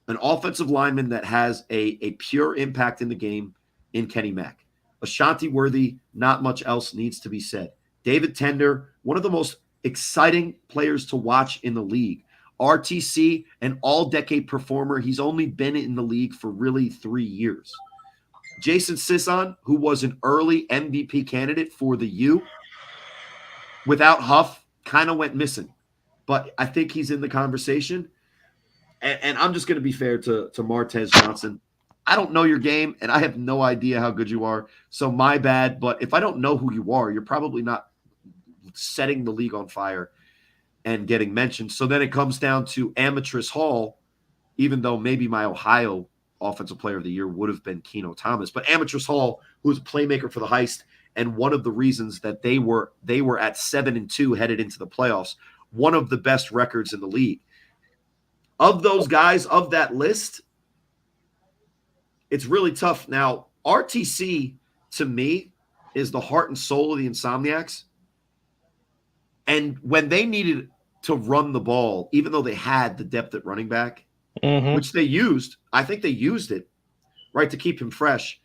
an offensive lineman that has a pure impact in the game in Kenny Mack. Ashanti Worthy, not much else needs to be said. David Tender, one of the most exciting players to watch in the league. RTC, an all-decade performer. He's only been in the league for really 3 years. Jason Sisson, who was an early MVP candidate for the U, without Huff, kind of went missing. But I think he's in the conversation. And I'm just going to be fair to Martez Johnson. I don't know your game, and I have no idea how good you are. So my bad. But if I don't know who you are, you're probably not setting the league on fire and getting mentioned. So then it comes down to Ametris Hall, even though maybe my Ohio Offensive Player of the Year would have been Keno Thomas. But Ametris Hall, who was a playmaker for the Heist, and one of the reasons that they were at 7-2 headed into the playoffs, one of the best records in the league. Of those guys, of that list, it's really tough. Now, RTC to me is the heart and soul of the Insomniacs. And when they needed to run the ball, even though they had the depth at running back, which they used, I think they used it, right, to keep him fresh.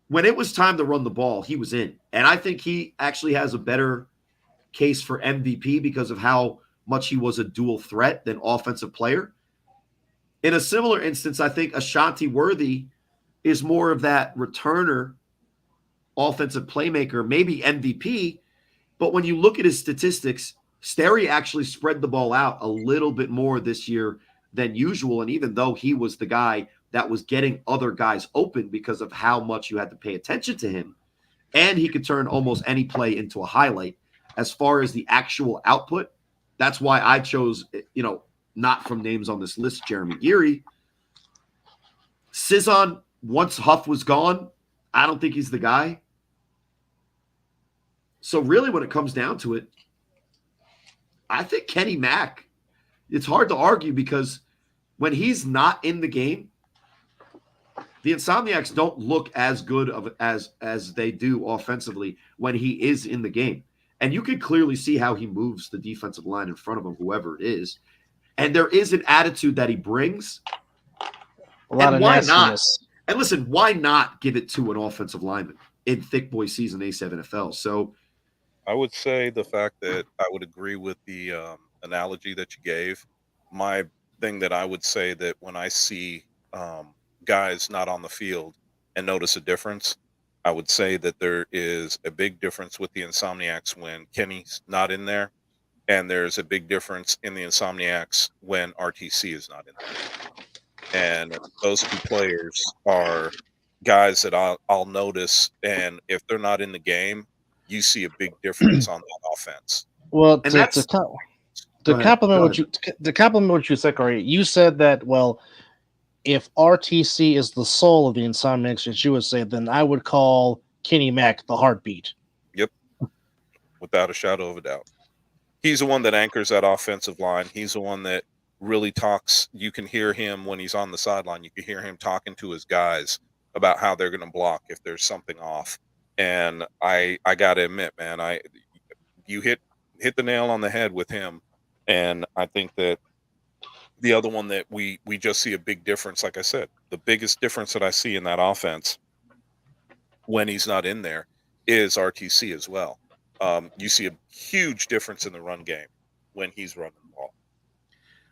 When it was time to run the ball, he was in. And I think he actually has a better case for MVP because of how much he was a dual threat than offensive player. In a similar instance, I think Ashanti Worthy is more of that returner, offensive playmaker, maybe MVP. But when you look at his statistics, Sterry actually spread the ball out a little bit more this year than usual. And even though he was the guy that was getting other guys open because of how much you had to pay attention to him, and he could turn almost any play into a highlight. As far as the actual output, that's why I chose, not from names on this list, Jeremy Geary. Cizon, once Huff was gone, I don't think he's the guy. So really, when it comes down to it, I think Kenny Mack, it's hard to argue because when he's not in the game, the Insomniacs don't look as good as they do offensively when he is in the game. And you can clearly see how he moves the defensive line in front of him, whoever it is. And there is an attitude that he brings. A lot and of why nastiness. not? And listen, why not give it to an offensive lineman in Thick Boy season A7FL? So I would say the fact that I would agree with the analogy that you gave. My thing that I would say that when I see guys not on the field and notice a difference, I would say that there is a big difference with the Insomniacs when Kenny's not in there, and there's a big difference in the Insomniacs when RTC is not in there. And those two players are guys that I'll notice, and if they're not in the game, you see a big difference on that offense. Well, and to, that's to, go to ahead. compliment Go what ahead. to compliment what you said, Corey, you said that, well, if RTC is the soul of the Insomniacs, as you would say, then I would call Kenny Mack the heartbeat. Yep, without a shadow of a doubt. He's the one that anchors that offensive line. He's the one that really talks. You can hear him when he's on the sideline. You can hear him talking to his guys about how they're going to block if there's something off. And I got to admit, man, you hit the nail on the head with him. And I think that the other one that we just see a big difference, like I said, the biggest difference that I see in that offense when he's not in there is RTC as well. You see a huge difference in the run game when he's running the ball.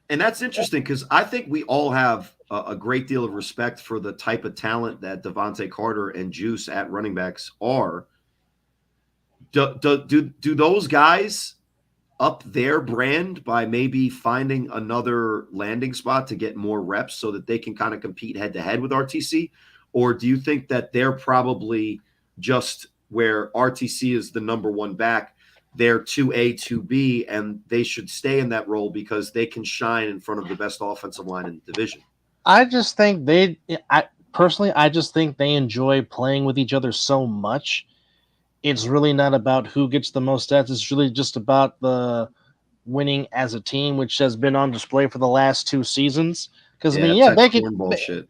And that's interesting because I think we all have a great deal of respect for the type of talent that Devontae Carter and Juice at running backs are. Do those guys up their brand by maybe finding another landing spot to get more reps so that they can kind of compete head to head with RTC? Or do you think that they're probably just where RTC is the number one back, they're 2A, 2B, and they should stay in that role because they can shine in front of the best offensive line in the division? I just think I just think they enjoy playing with each other so much. It's really not about who gets the most stats. It's really just about the winning as a team, which has been on display for the last 2 seasons. Because Yeah, it's that cornball shit.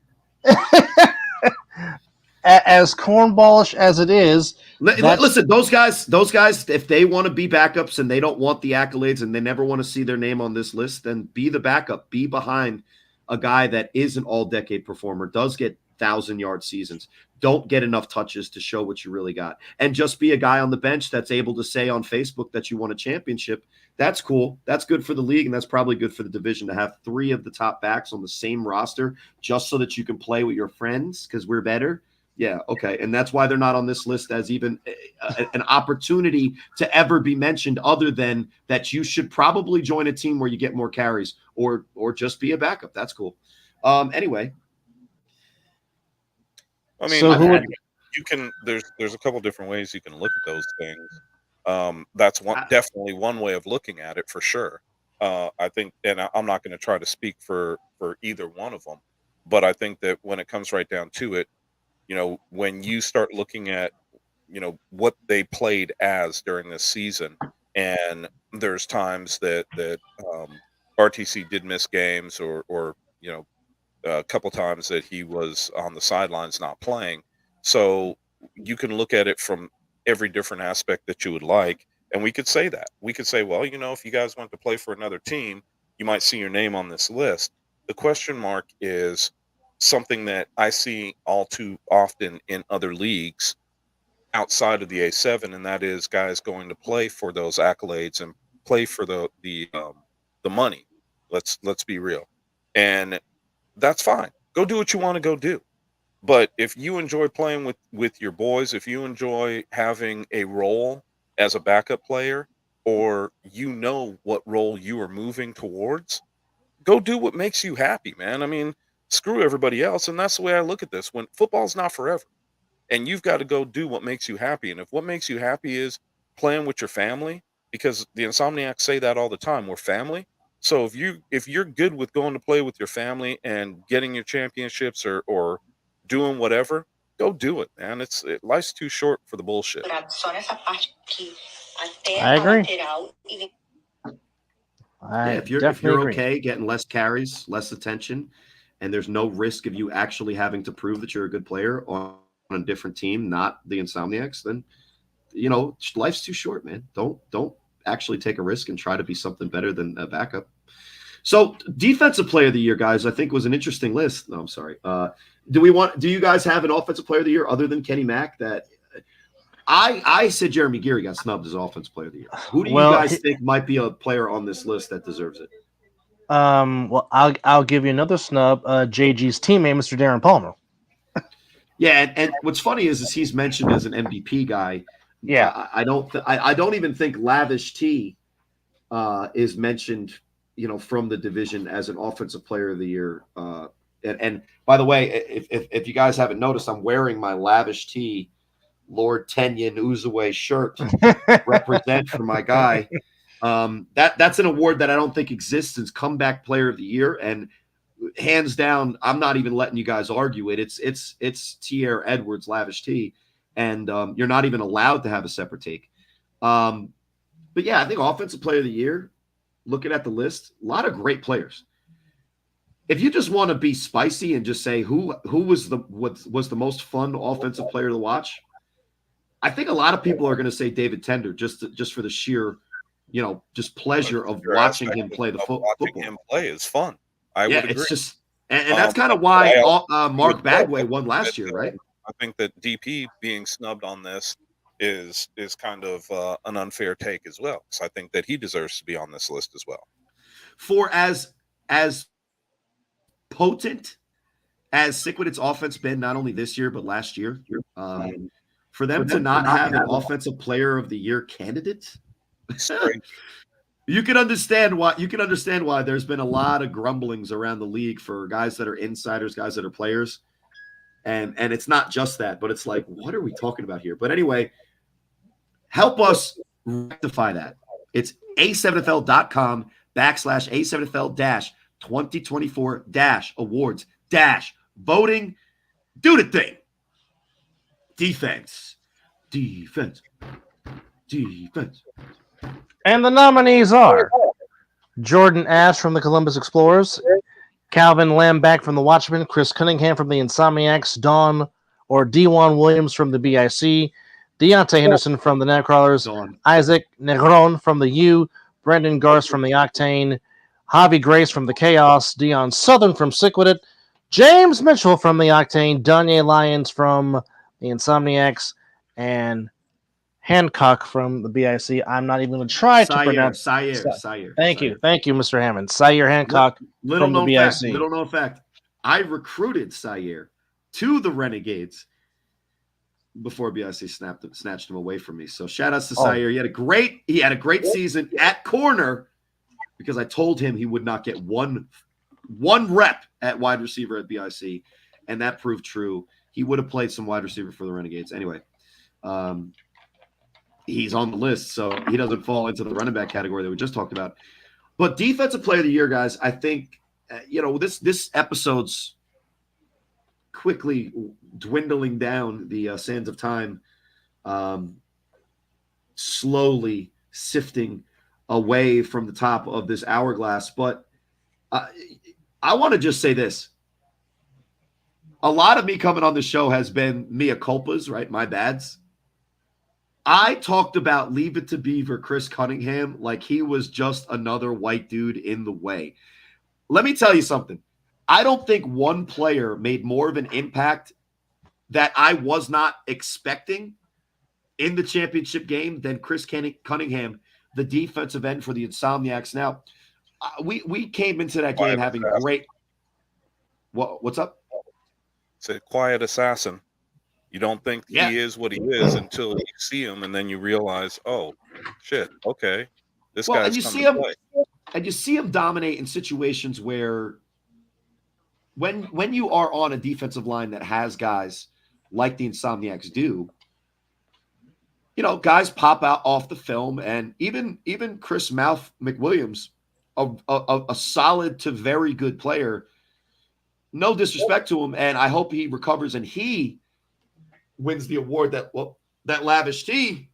As cornballish as it is, listen, those guys, if they want to be backups and they don't want the accolades and they never want to see their name on this list, then be the backup. Be behind a guy that is an all-decade performer, does get 1,000-yard seasons, don't get enough touches to show what you really got, and just be a guy on the bench that's able to say on Facebook that you won a championship. That's cool. That's good for the league, and that's probably good for the division to have 3 of the top backs on the same roster just so that you can play with your friends because we're better. Yeah, okay. And that's why they're not on this list as even an opportunity to ever be mentioned other than that you should probably join a team where you get more carries or just be a backup. That's cool. Anyway. I mean, so you can there's a couple different ways you can look at those things. That's definitely one way of looking at it for sure. I think, and I'm not going to try to speak for either one of them, but I think that when it comes right down to it, when you start looking at, what they played as during this season, and there's times that RTC did miss games or a couple times that he was on the sidelines not playing. So you can look at it from every different aspect that you would like. And we could say that. We could say, well, if you guys want to play for another team, you might see your name on this list. The question mark is something that I see all too often in other leagues outside of the A7, and that is guys going to play for those accolades and play for the money. Let's be real, and that's fine. Go do what you want to go do. But if you enjoy playing with your boys, if you enjoy having a role as a backup player, or what role you are moving towards, go do what makes you happy, man. I mean, screw everybody else, and that's the way I look at this. When football's not forever, and you've got to go do what makes you happy. And if what makes you happy is playing with your family, because the Insomniacs say that all the time, we're family. So if you're good with going to play with your family and getting your championships or doing whatever, go do it, man. Life's too short for the bullshit. I agree. Yeah, I if you're definitely agree. okay getting less carries, less attention, and there's no risk of you actually having to prove that you're a good player on a different team, not the Insomniacs, then life's too short, man. Don't actually take a risk and try to be something better than a backup. So, defensive player of the year, guys, I think was an interesting list. No, I'm sorry. Do you guys have an offensive player of the year other than Kenny Mack? That I said Jeremy Geary got snubbed as offensive player of the year. Who do you guys think might be a player on this list that deserves it? Well, I'll give you another snub. JG's teammate, Mr. Darren Palmer. Yeah, and what's funny is he's mentioned as an MVP guy. Yeah, I don't even think Lavish T is mentioned, from the division as an offensive player of the year. And by the way, if you guys haven't noticed, I'm wearing my Lavish T Lord Tenyon Uzue shirt. Represent for my guy. That's an award that I don't think exists since Comeback Player of the Year, and hands down, I'm not even letting you guys argue it. It's Tierre Edwards Lavish T, and you're not even allowed to have a separate take. But yeah, I think Offensive Player of the Year. Looking at the list, a lot of great players. If you just want to be spicy and just say who was the most fun offensive player to watch, I think a lot of people are going to say David Tender just for the sheer, just pleasure of watching him play the football. Watching him play is fun. I would agree. It's just, and that's kind of why Mark Bagway won last year, right? I think that DP being snubbed on this is kind of an unfair take as well, because I think that he deserves to be on this list as well. For as potent as Sikwit's offense been, not only this year but last year, for them to not have an offensive player of the year candidate, you can understand why. You can understand why there's been a lot of grumblings around the league for guys that are insiders, guys that are players, and it's not just that, but it's like, what are we talking about here? But anyway. Help us rectify that. It's A7FL.com/A7FL-2024-awards-voting. Do the thing. Defense. And the nominees are Jordan Ash from the Columbus Explorers, Calvin Lamback from the Watchmen, Chris Cunningham from the Insomniacs, Dewan Williams from the BIC, Deontay Henderson from the Nightcrawlers, Isaac Negron from the U, Brendan Garst from the Octane, Javi Grace from the Chaos, Dion Southern from Sikwit, James Mitchell from the Octane, Danye Lyons from the Insomniacs, and Hancock from the BIC. I'm not even going to try to pronounce. Sire. Thank you, Mr. Hammond. Sire Hancock from the BIC. Little known fact. I recruited Sire to the Renegades before BIC snatched him away from me. So shout out to Sire. He had a great season at corner because I told him he would not get one rep at wide receiver at BIC, and that proved true. He would have played some wide receiver for the Renegades. Anyway, he's on the list, so he doesn't fall into the running back category that we just talked about. But defensive player of the year, guys, I think this episode's quickly dwindling down the sands of time, slowly sifting away from the top of this hourglass. But I want to just say this. a lot of me coming on the show has been mea culpas, right? My bads. I talked about Leave It to Beaver Chris Cunningham like he was just another white dude in the way. Let me tell you something. I don't think one player made more of an impact that I was not expecting in the championship game than Chris Cunningham, the defensive end for the Insomniacs. Now, we came into that game Quiet having assassin. great. What's up? It's a quiet assassin. You don't think Yeah. he is what he is until you see him, and then you realize, oh, shit, okay, this Well, guy's and you come see to him, play. and you see him dominate in situations where, when you are on a defensive line that has guys like the Insomniacs do, guys pop out off the film, and even Chris Mouth McWilliams, a solid to very good player. No disrespect to him, and I hope he recovers and he wins the award that Lavish T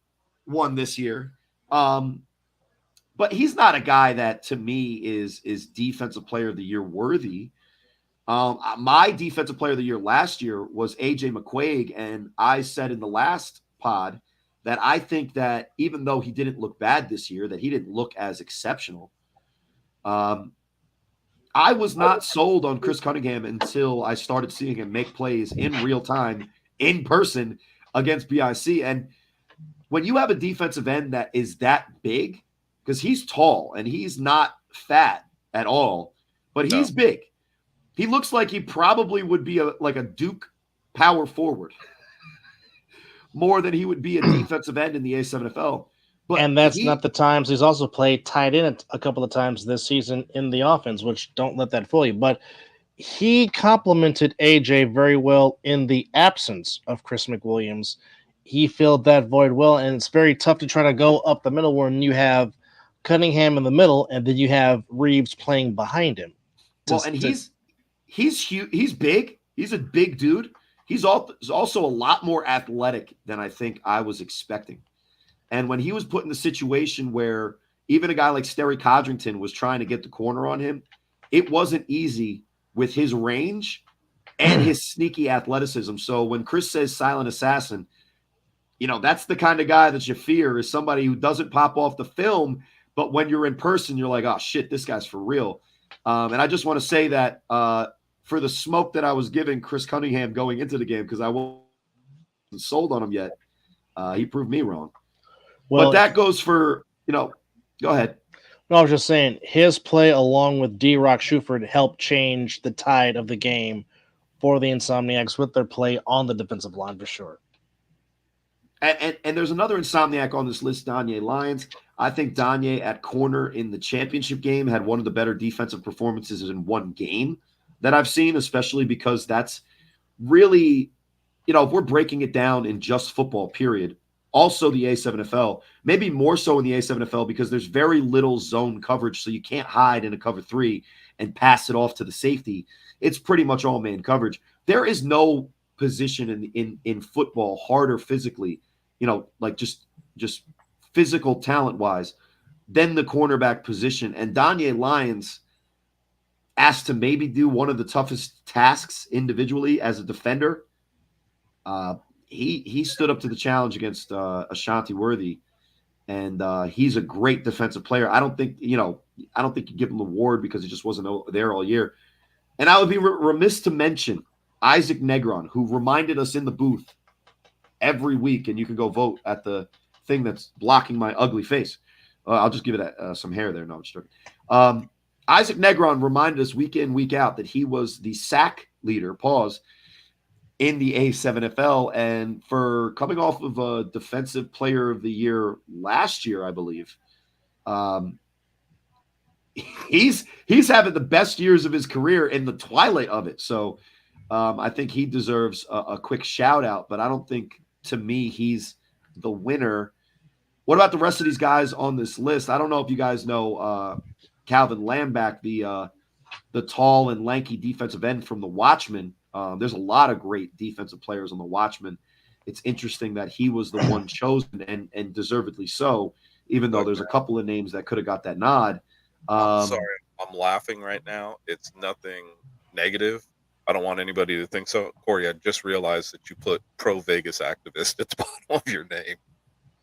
won this year. But he's not a guy that to me is defensive player of the year worthy. My defensive player of the year last year was AJ McQuaig, and I said in the last pod that I think that even though he didn't look bad this year, that he didn't look as exceptional. I was not sold on Chris Cunningham until I started seeing him make plays in real time, in person against BIC. And when you have a defensive end that is that big, because he's tall and he's not fat at all, but he's big. He looks like he probably would be like a Duke power forward more than he would be a defensive end in the A7FL. But and that's not the times. He's also played tight end a couple of times this season in the offense, which don't let that fool you. But he complemented AJ very well in the absence of Chris McWilliams. He filled that void well, and it's very tough to try to go up the middle when you have Cunningham in the middle, and then you have Reeves playing behind him. Well, and he's huge. He's big. He's a big dude. He's also a lot more athletic than I think I was expecting. And when he was put in the situation where even a guy like Sterry Codrington was trying to get the corner on him, it wasn't easy with his range and his sneaky athleticism. So when Chris says silent assassin, that's the kind of guy that you fear, is somebody who doesn't pop off the film, but when you're in person, you're like, oh, shit, this guy's for real. And I just want to say that for the smoke that I was giving Chris Cunningham going into the game, because I wasn't sold on him yet, he proved me wrong. Well, but that goes for, go ahead. No, I was just saying his play along with D-Rock Shuford helped change the tide of the game for the Insomniacs with their play on the defensive line for sure. And there's another Insomniac on this list, Danye Lyons. I think Danye at corner in the championship game had one of the better defensive performances in one game that I've seen, especially because that's really, if we're breaking it down in just football, period, also the A7FL, maybe more so in the A7FL because there's very little zone coverage, so you can't hide in a cover 3 and pass it off to the safety. It's pretty much all man coverage. There is no position in football harder physically, like just physical talent-wise, than the cornerback position. And Danye Lyons asked to maybe do one of the toughest tasks individually as a defender. He stood up to the challenge against Ashanti Worthy, and he's a great defensive player. I don't think you give him the award because he just wasn't there all year. And I would be remiss to mention Isaac Negron, who reminded us in the booth every week, and you can go vote at the thing that's blocking my ugly face. I'll just give it some hair there. No, I'm just joking. Isaac Negron reminded us week in, week out that he was the sack leader, in the A7FL, and for coming off of a defensive player of the year last year, I believe, he's having the best years of his career in the twilight of it. So I think he deserves a quick shout out, but I don't think, to me, he's the winner. What about the rest of these guys on this list? I don't know if you guys know Calvin Lambach, the tall and lanky defensive end from the Watchmen. There's a lot of great defensive players on the Watchmen. It's interesting that he was the one chosen, and deservedly so, even though there's a couple of names that could have got that nod. I'm sorry, I'm laughing right now. It's nothing negative. I don't want anybody to think so. Corey, I just realized that you put pro Vegas activist at the bottom of your name.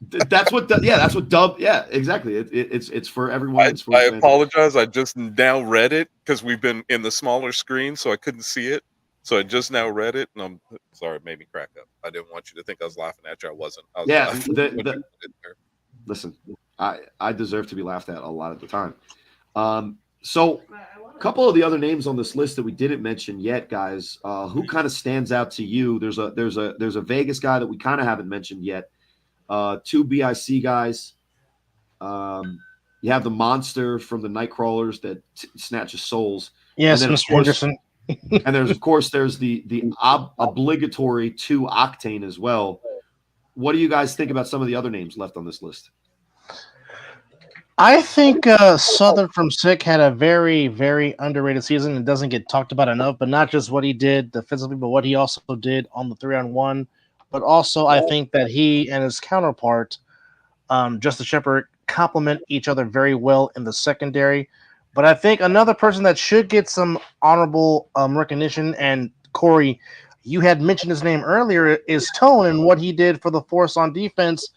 That's what Dub. Yeah, exactly. It's for everyone. It's for I fans. apologize. I just now read it because we've been in the smaller screen, so I couldn't see it. So I just now read it, and I'm sorry, it made me crack up. I didn't want you to think I was laughing at you. I wasn't. I was laughing at what you put in there. Listen, I deserve to be laughed at a lot of the time. So a couple of the other names on this list that we didn't mention yet, guys. Who kind of stands out to you? There's a Vegas guy that we kind of haven't mentioned yet. Two BIC guys. You have the monster from the Nightcrawlers that snatches souls. Yes, and then, Mr. Henderson. and there's the obligatory 2 Octane as well. What do you guys think about some of the other names left on this list? I think Southern from Sick had a very, very underrated season and doesn't get talked about enough, but not just what he did defensively, but what he also did on the 3-on-1. But also, I think that he and his counterpart, Justice Shepard, complement each other very well in the secondary. But I think another person that should get some honorable recognition, and Corey, you had mentioned his name earlier, is Tone and what he did for the Force on defense,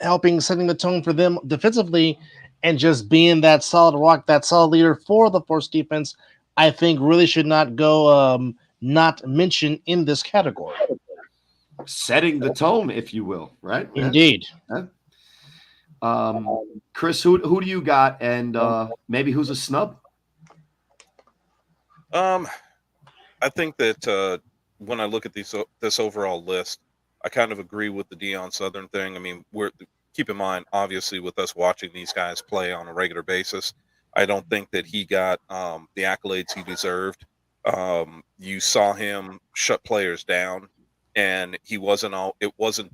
helping setting the tone for them defensively and just being that solid rock, that solid leader for the Force defense. I think really should not go not mentioned in this category. Setting the tone, if you will, right? Indeed. Chris, who do you got, and maybe who's a snub? I think that when I look at this overall list, I kind of agree with the Deion Southern thing. I mean, keep in mind, obviously, with us watching these guys play on a regular basis, I don't think that he got the accolades he deserved. You saw him shut players down, and it wasn't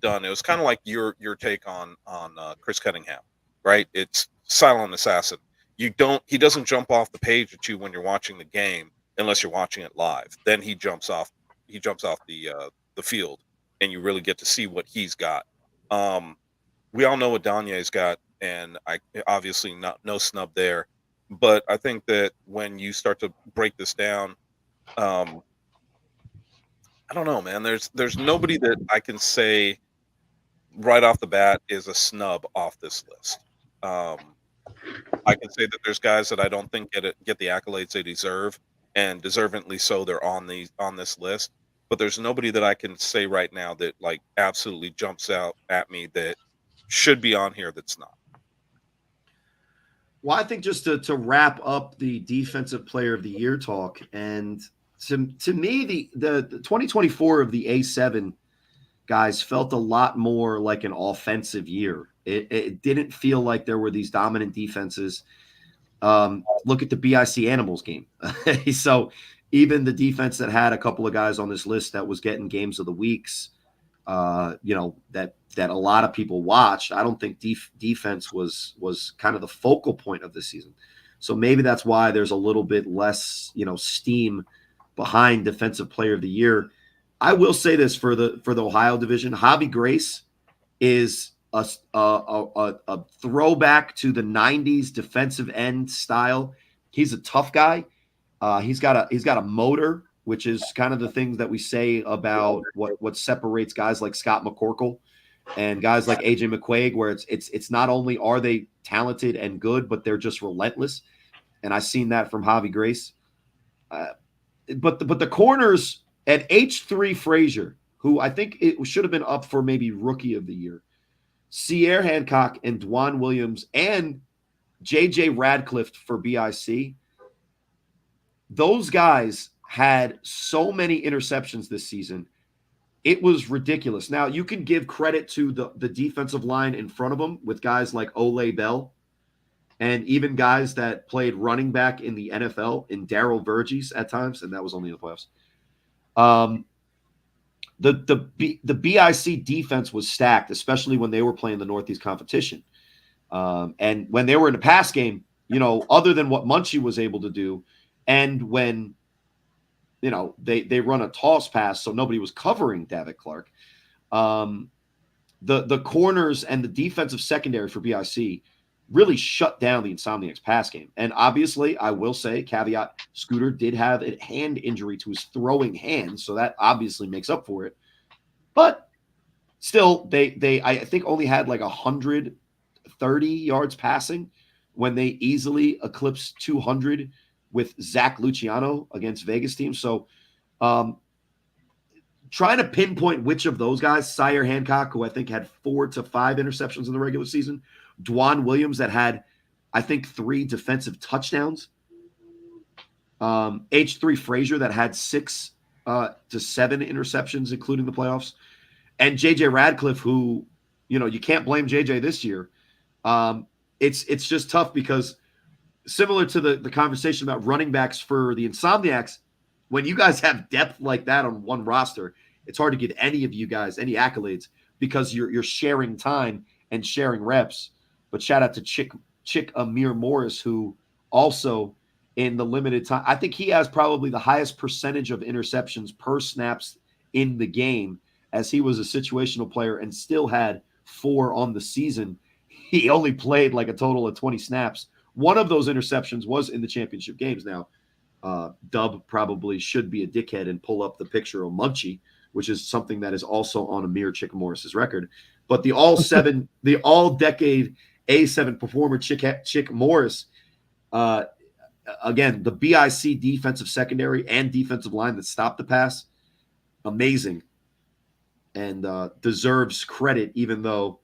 done. It was kind of like your take on Chris Cunningham, right? It's silent assassin. He doesn't jump off the page at you when you're watching the game unless you're watching it live. Then he jumps off the field, and you really get to see what he's got. We all know what Danye's got, and I obviously no snub there. But I think that when you start to break this down, I don't know, man. There's nobody that I can say right off the bat is a snub off this list. I can say that there's guys that I don't think get the accolades they deserve, and deservingly so. They're on this list, but there's nobody that I can say right now that like absolutely jumps out at me that should be on here that's not. Well, I think just to wrap up the Defensive Player of the Year talk, and to me, the 2024 of the A7 guys felt a lot more like an offensive year. It didn't feel like there were these dominant defenses. Look at the BIC Animals game. So even the defense that had a couple of guys on this list that was getting games of the weeks, that a lot of people watched, I don't think defense was kind of the focal point of this season. So maybe that's why there's a little bit less, steam behind Defensive Player of the Year. I will say this for the Ohio division, Javi Grace is a throwback to the 90s defensive end style. He's a tough guy. He's got a motor, which is kind of the things that we say about what separates guys like Scott McCorkle and guys like AJ McQuaig, where it's not only are they talented and good, but they're just relentless. And I've seen that from Javi Grace. But the corners at H3 Frazier, who I think it should have been up for maybe Rookie of the Year, Sierre Hancock and Dwan Williams and JJ Radcliffe for BIC. Those guys had so many interceptions this season. It was ridiculous. Now, you can give credit to the defensive line in front of them with guys like Ole Bell and even guys that played running back in the NFL in Darrell Verges at times, and that was only in the playoffs. The BIC defense was stacked, especially when they were playing the Northeast competition. And when they were in the pass game, other than what Munchie was able to do, and when they run a toss pass, so nobody was covering David Clark. The corners and the defensive secondary for BIC really shut down the Insomniacs pass game. And obviously, I will say, caveat, Scooter did have a hand injury to his throwing hand, so that obviously makes up for it. But still, they I think only had like 130 yards passing when they easily eclipsed 200 with Zach Luciano against Vegas teams. So trying to pinpoint which of those guys, Sire Hancock, who I think had 4 to 5 interceptions in the regular season, Dwan Williams that had, I think, 3 defensive touchdowns, H3 Frazier that had 6 to 7 interceptions, including the playoffs, and JJ Radcliffe, who, you can't blame JJ this year. It's just tough because similar to the conversation about running backs for the Insomniacs, when you guys have depth like that on one roster, it's hard to give any of you guys any accolades because you're sharing time and sharing reps. But shout out to Chick Amir Morris, who also in the limited time, I think he has probably the highest percentage of interceptions per snaps in the game, as he was a situational player and still had 4 on the season. He only played like a total of 20 snaps. One of those interceptions was in the championship games. Now, Dub probably should be a dickhead and pull up the picture of Munchie, which is something that is also on Amir Chick Morris's record. But the all-decade A7 performer Chick Morris, again, the BIC defensive secondary and defensive line that stopped the pass, amazing, and deserves credit, even though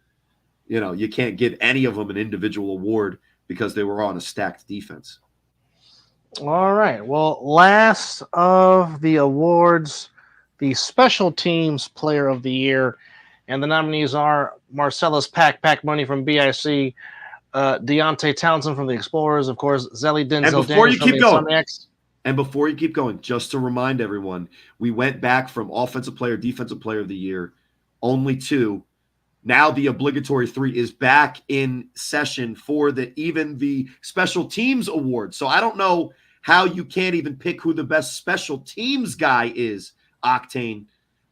you can't give any of them an individual award because they were on a stacked defense. All right. Well, last of the awards, the Special Teams Player of the Year, and the nominees are Marcellus Pack Money from BIC, Deontay Townsend from the Explorers, of course, Zelly Denzel Daniels from the Insomniacs. And before you keep going, just to remind everyone, we went back from Offensive Player, Defensive Player of the Year, only 2. Now the obligatory 3 is back in session for even the Special Teams Award. So I don't know how you can't even pick who the best special teams guy is, Octane.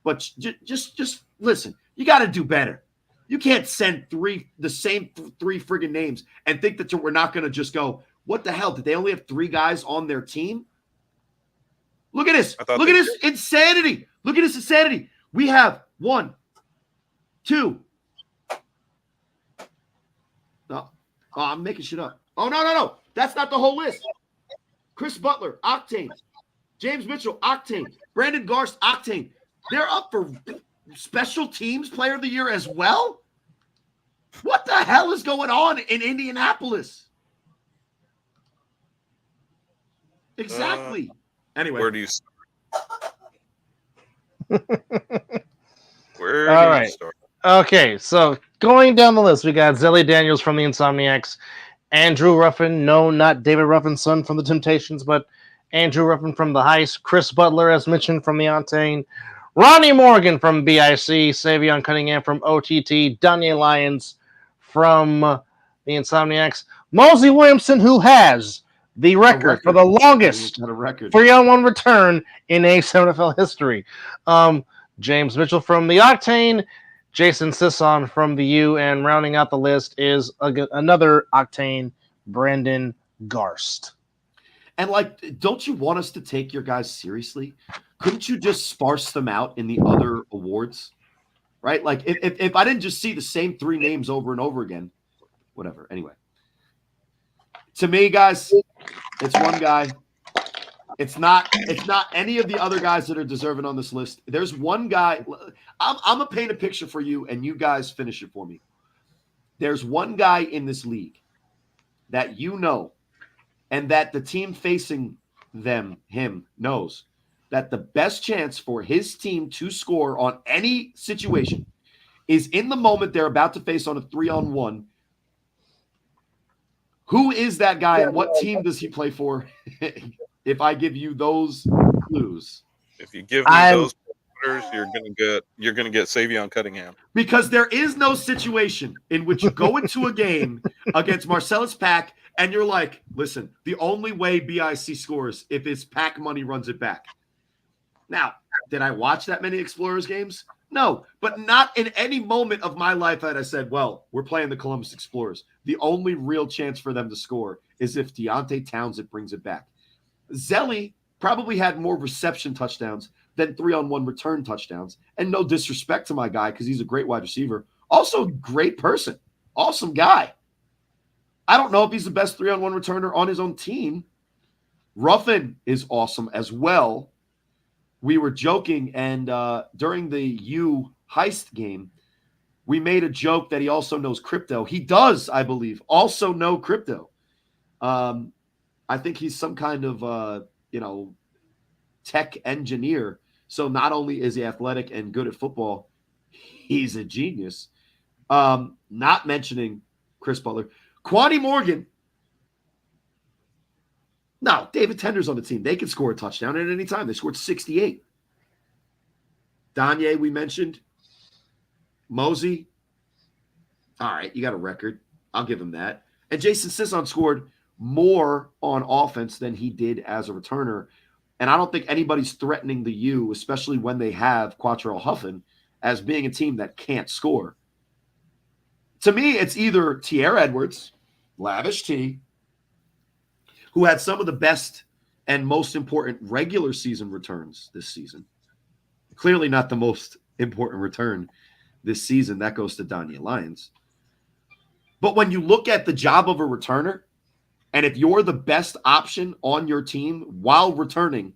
But just listen, you got to do better. You can't send the same 3 friggin' names and think that we're not going to just go, what the hell? Did they only have 3 guys on their team? Look at this. Look at this insanity. Look at this insanity. We have 1, 2. No. Oh, I'm making shit up. Oh, no. That's not the whole list. Chris Butler, Octane. James Mitchell, Octane. Brandon Garst, Octane. They're up for Special Teams Player of the Year as well? What the hell is going on in Indianapolis? Exactly. Anyway. Where do you start? All right. Okay, so going down the list, we got Zelly Daniels from the Insomniacs, Andrew Ruffin, no, not David Ruffin's son from the Temptations, but Andrew Ruffin from the Heist, Chris Butler, as mentioned, from the Octane, Ronnie Morgan from BIC, Savion Cunningham from OTT, Danye Lyons from the Insomniacs, Mosey Williamson, who has the record for the longest 3-on-1 return in A7FL history, James Mitchell from the Octane, Jason Sisson from the U, and rounding out the list is another Octane, Brandon Garst. And don't you want us to take your guys seriously? Couldn't you just sparse them out in the other awards? Right? Like if I didn't just see the same 3 names over and over again, whatever. Anyway, to me, guys, it's one guy. It's not any of the other guys that are deserving on this list. There's one guy. I'm going to paint a picture for you, and you guys finish it for me. There's one guy in this league that and that the team facing him knows that the best chance for his team to score on any situation is in the moment they're about to face on a 3-on-1. Who is that guy, and what team does he play for? If I give you those clues, if you give me those orders, you're gonna get Savion Cunningham. Because there is no situation in which you go into a game against Marcellus Pack and you're like, listen, the only way BIC scores if it's Pack Money runs it back. Now, Did I watch that many Explorers games? No, but not in any moment of my life had I said, well, we're playing the Columbus Explorers. The only real chance for them to score is if Deontay Townsend brings it back. Zelly probably had more reception touchdowns than 3-on-1 return touchdowns. And no disrespect to my guy because he's a great wide receiver. Also, great person. Awesome guy. I don't know if he's the best 3-on-1 returner on his own team. Ruffin is awesome as well. We were joking, and during the U heist game, we made a joke that he also knows crypto. He does, I believe, also know crypto. I think he's some kind of, tech engineer. So not only is he athletic and good at football, he's a genius. Not mentioning Chris Butler. Quanny Morgan. No, David Tender's on the team. They can score a touchdown at any time. They scored 68. Danye, we mentioned. Mosey. All right, you got a record. I'll give him that. And Jason Sisson scored more on offense than he did as a returner. And I don't think anybody's threatening the U, especially when they have Quattrell Huffin, as being a team that can't score. To me, it's either Tierra Edwards, Lavish T, who had some of the best and most important regular season returns this season. Clearly not the most important return this season. That goes to Danya Lyons. But when you look at the job of a returner, and if you're the best option on your team while returning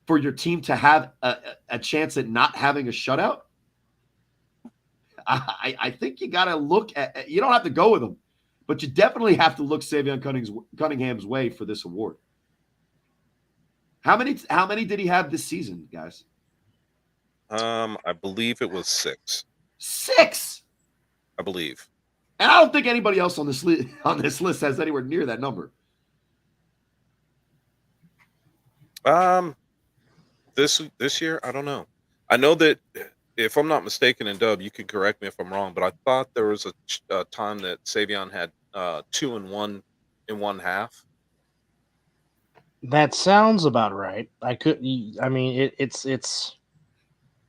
for your team to have a chance at not having a shutout, I think you got to look at – you don't have to go with them, but you definitely have to look Savion Cunningham's way for this award. How many did he have this season, guys? I believe it was 6. 6? I believe. And I don't think anybody else on this list has anywhere near that number. This year, I don't know. I know that if I'm not mistaken, and Dub, you can correct me if I'm wrong, but I thought there was a time that Savion had 2 and 1 in one half. That sounds about right.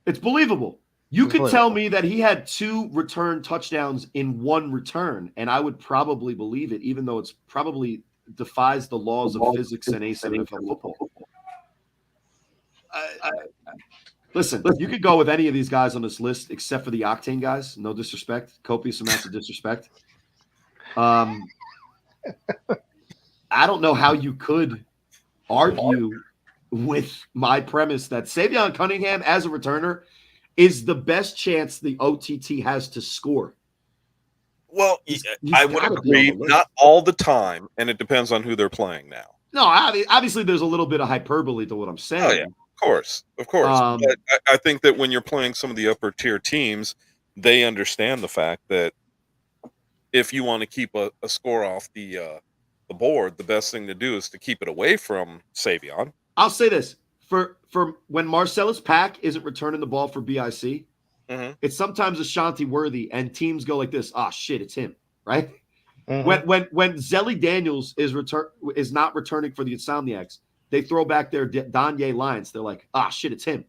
It's believable. You could tell me that he had 2 return touchdowns in 1 return, and I would probably believe it, even though it's probably defies the laws of physics and A7FL football. Listen, you could go with any of these guys on this list except for the Octane guys. No disrespect. Copious amounts of disrespect. I don't know how you could argue with my premise that Savion Cunningham as a returner is the best chance the OTT has to score. Well, I would agree. Not all the time, and it depends on who they're playing now. No, obviously there's a little bit of hyperbole to what I'm saying. Oh, yeah. Of course. But I think that when you're playing some of the upper tier teams, they understand the fact that if you want to keep a score off the board, the best thing to do is to keep it away from Savion. I'll say this. For when Marcellus Pack isn't returning the ball for BIC, it's sometimes Ashanti worthy, and teams go like this. Ah, shit, it's him, right? When Zelly Daniels is not returning for the Insomniacs, they throw back their Danye Lyons. They're like, ah, shit, it's him.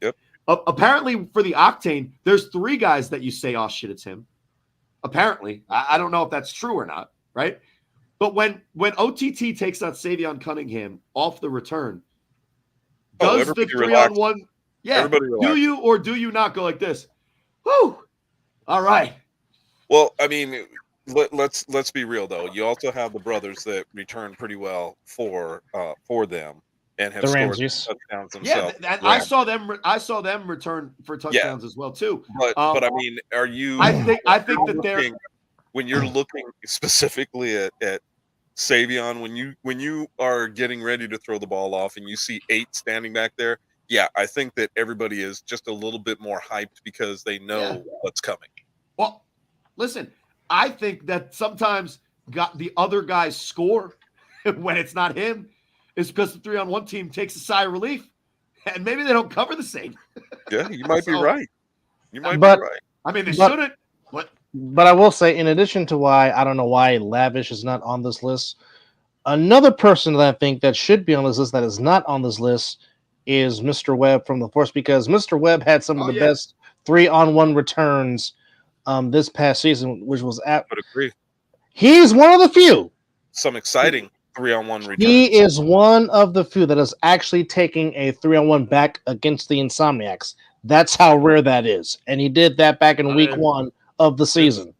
Yep. Apparently, for the Octane, there's 3 guys that you say, oh, shit, it's him. Apparently. I don't know if that's true or not, right? But when OTT takes out Savion Cunningham off the return, does the 3-on-1 – yeah, do you or do you not go like this? Whew. All right. Well, I mean – Let's be real though. You also have the brothers that return pretty well for them and have scored touchdowns themselves. Yeah, and I saw them return for touchdowns as well too. But I mean, are you? I think that they're when you're looking specifically at Savion, when you are getting ready to throw the ball off and you see 8 standing back there. Yeah, I think that everybody is just a little bit more hyped because they know what's coming. Well, listen. I think that sometimes the other guys score when it's not him is because the 3-on-1 team takes a sigh of relief, and maybe they don't cover the same. Yeah, you might be right. You might be right. I mean, they shouldn't. But I will say, in addition to why I don't know why Lavish is not on this list, another person that I think that should be on this list that is not on this list is Mr. Webb from the Force, because Mr. Webb had some of the best 3-on-1 returns this past season, which was I would agree. He's one of the few. Some exciting 3-on-1 returns. He is one of the few that is actually taking a 3-on-1 back against the Insomniacs. That's how rare that is. And he did that back in week 1 of the season.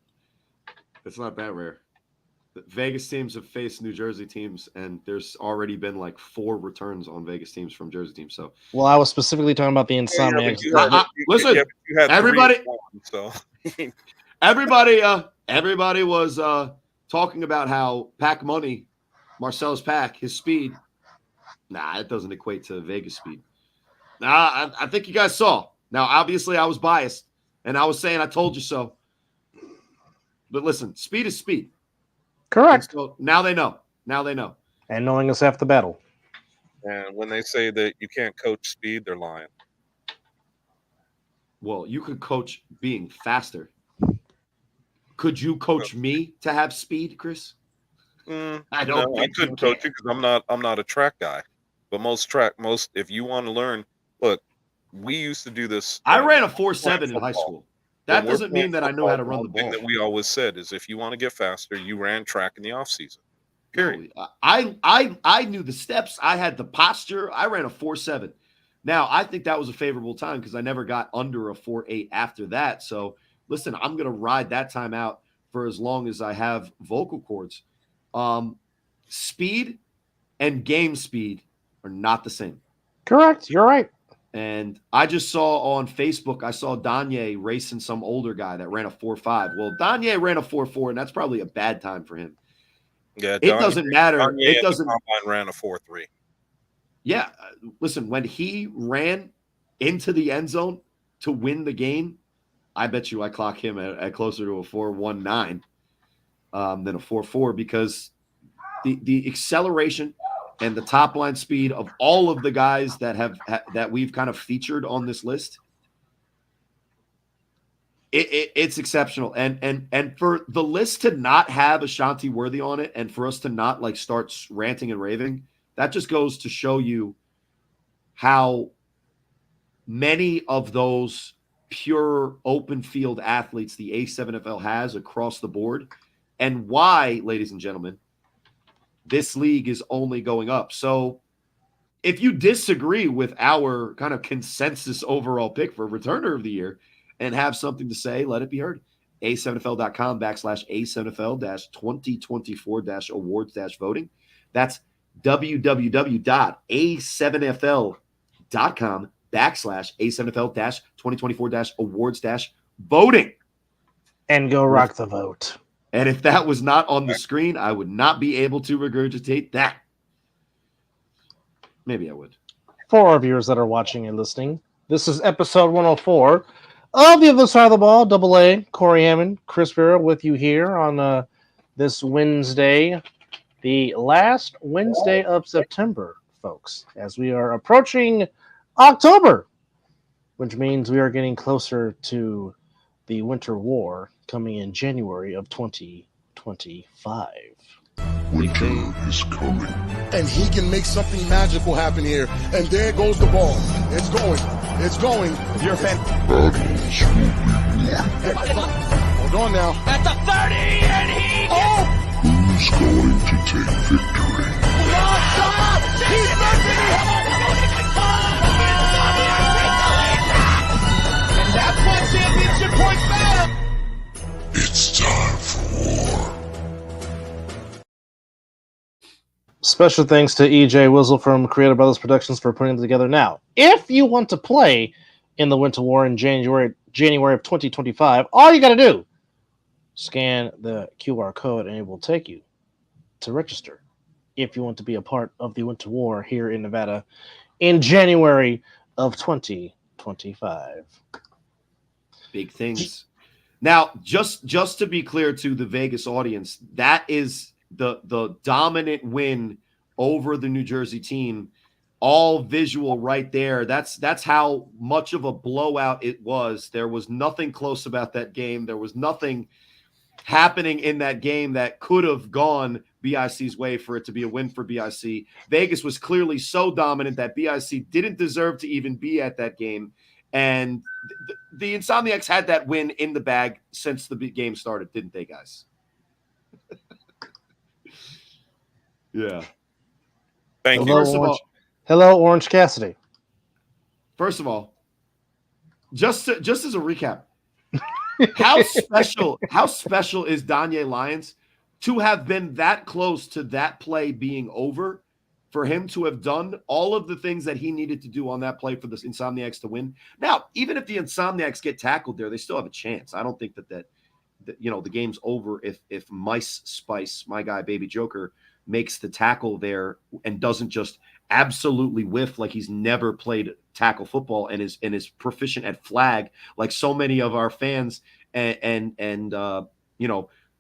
It's not that rare. The Vegas teams have faced New Jersey teams, and there's already been like 4 returns on Vegas teams from Jersey teams. So, well, I was specifically talking about the Insomniacs. Listen, you had everybody, 3-on-1, so everybody was talking about how Pac Money, Marcellus Pac, his speed. Nah, it doesn't equate to Vegas speed. Nah, I think you guys saw. Now, obviously, I was biased, and I was saying I told you so. But listen, speed is speed. Correct. So now they know. Now they know. And knowing is half the battle. And when they say that you can't coach speed, they're lying. Well, you could coach being faster. Could you coach me to have speed, Chris? I couldn't coach you because I'm not a track guy. But if you want to learn, look, we used to do this. I ran a 4.7 in high school. That doesn't mean that I know how to run the ball. One thing that we always said is if you want to get faster, you ran track in the off season. Period. I knew the steps. I had the posture. I ran a 4.7. Now, I think that was a favorable time because I never got under a 4.8 after that. So, listen, I'm going to ride that time out for as long as I have vocal cords. Speed and game speed are not the same. Correct. You're right. And I just saw on Facebook, I saw Danye racing some older guy that ran a 4.5. Well, Danye ran a 4.4, and that's probably a bad time for him. Yeah, it doesn't matter. Danye it doesn't. Combine ran a 4.3. Yeah, listen. When he ran into the end zone to win the game, I bet you I clock him at closer to a 4.19 than a 4.4 because the acceleration and the top line speed of all of the guys that we've kind of featured on this list, it's exceptional. And for the list to not have Ashanti Worthy on it, and for us to not like start ranting and raving, that just goes to show you how many of those pure open field athletes the A7FL has across the board, and why, ladies and gentlemen, this league is only going up. So if you disagree with our kind of consensus overall pick for returner of the year and have something to say, let it be heard. A7FL.com/A7FL-2024-awards-voting. That's www.A7FL.com/A7FL-2024-awards-voting. And go rock the vote. And if that was not on the screen, I would not be able to regurgitate that. Maybe I would. For our viewers that are watching and listening, this is episode 104 of The Other Side of the Ball, AA, Corey Hammond, Chris Vera with you here on this Wednesday, the last Wednesday of September, folks, as we are approaching October, which means we are getting closer to the Winter War coming in January of 2025. Winter is coming. And he can make something magical happen here. And there goes the ball. It's going. It's going. If you're a fan. Battles will be won. Hold on now. At the 30, and he Who's going to take victory? And that's what championship points matter. It's time for war. Special thanks to EJ Wizzle from Creative Brothers Productions for putting it together. Now, if you want to play in the Winter War in January of 2025, all you got to do, scan the QR code and it will take you to register if you want to be a part of the Winter War here in Nevada in January of 2025. Big things. Now, just to be clear to the Vegas audience, that is the dominant win over the New Jersey team. All visual right there. That's how much of a blowout it was. There was nothing close about that game. There was nothing happening in that game that could have gone BIC's way for it to be a win for BIC. Vegas was clearly so dominant that BIC didn't deserve to even be at that game. And the Insomniacs had that win in the bag since the game started, didn't they, guys? Yeah. Thank Hello, you. Hello, Orange Cassidy. First of all, just as a recap, how special is Danye Lyons to have been that close to that play being over, for him to have done all of the things that he needed to do on that play for the Insomniacs to win. Now, even if the Insomniacs get tackled there, they still have a chance. I don't think that the game's over if Mice Spice, my guy, Baby Joker, makes the tackle there and doesn't just absolutely whiff like he's never played tackle football and is proficient at flag like so many of our fans and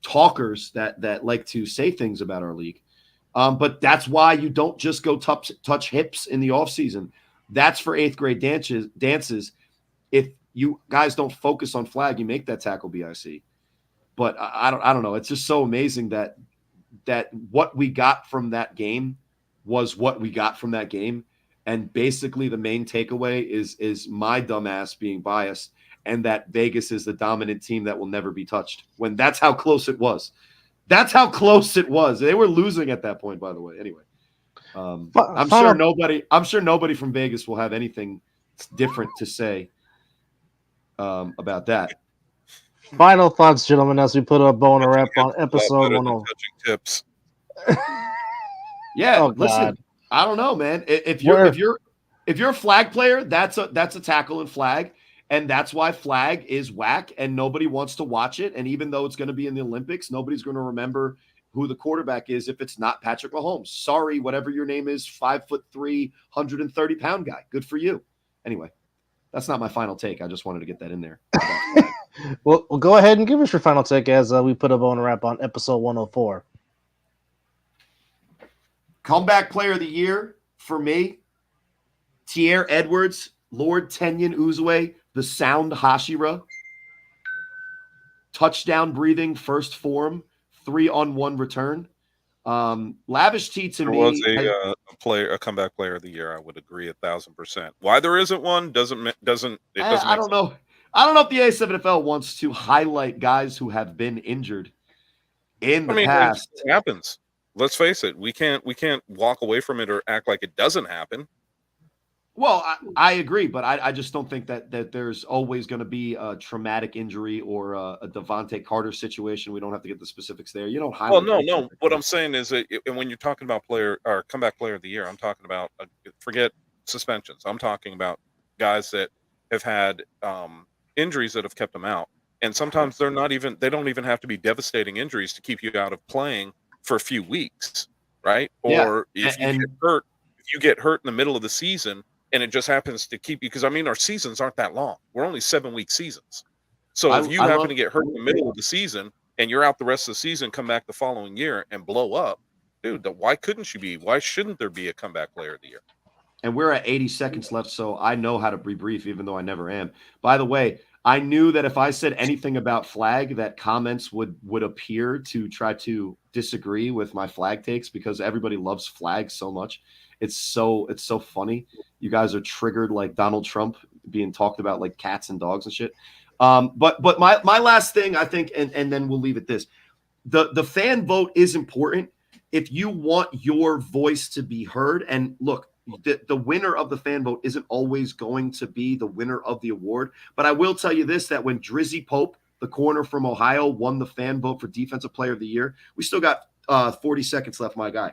talkers that like to say things about our league. But that's why you don't just go touch hips in the offseason. That's for 8th grade dances. If you guys don't focus on flag, you make that tackle BIC. But I don't know. It's just so amazing that what we got from that game was what we got from that game. And basically the main takeaway is my dumbass being biased and that Vegas is the dominant team that will never be touched, when that's how close it was. That's how close it was. They were losing at that point, by the way. Anyway, I'm sure nobody from Vegas will have anything different to say about that. Final thoughts, gentlemen, as we put a bow and a wrap on episode 1. Touching tips. Yeah, Oh, listen, God. I don't know, man. If you're a flag player, that's a tackle and flag, and that's why flag is whack and nobody wants to watch it. And even though it's going to be in the Olympics, nobody's going to remember who the quarterback is if it's not Patrick Mahomes. Sorry, whatever your name is, 5'3", 130-pound guy. Good for you. Anyway, that's not my final take. I just wanted to get that in there. Well, go ahead and give us your final take as we put a bow and a wrap on episode 104. Comeback player of the year for me, Tierre Edwards, Lord Tenyon Uzwe, the sound Hashira. Touchdown breathing, first form, 3-on-1 return. Lavish T to there me was a comeback player of the year. I would agree 1,000%. Why there isn't one doesn't I don't know. I don't know if the A7FL wants to highlight guys who have been injured in the past. It happens. Let's face it. We can't walk away from it or act like it doesn't happen. Well, I agree, but I just don't think that there's always going to be a traumatic injury or a Devontae Carter situation. We don't have to get the specifics there. You don't highlight. Well, no. What I'm saying is that when you're talking about comeback player of the year, I'm talking about forget suspensions. I'm talking about guys that have had injuries that have kept them out, and sometimes they don't even have to be devastating injuries to keep you out of playing for a few weeks, right? Or if you get hurt in the middle of the season. And it just happens to keep you, because our seasons aren't that long. We're only 7-week seasons. So if you happen to get hurt in the middle of the season and you're out the rest of the season, come back the following year and blow up, dude, why couldn't you be? Why shouldn't there be a comeback player of the year? And we're at 80 seconds left, so I know how to be brief, even though I never am. By the way, I knew that if I said anything about flag, that comments would appear to try to disagree with my flag takes, because everybody loves flag so much. It's so funny. You guys are triggered like Donald Trump being talked about like cats and dogs and shit. But my last thing, I think, and then we'll leave it this. The fan vote is important if you want your voice to be heard. And look, the winner of the fan vote isn't always going to be the winner of the award. But I will tell you this, that when Drizzy Pope, the corner from Ohio, won the fan vote for Defensive Player of the Year, we still got 40 seconds left, my guy.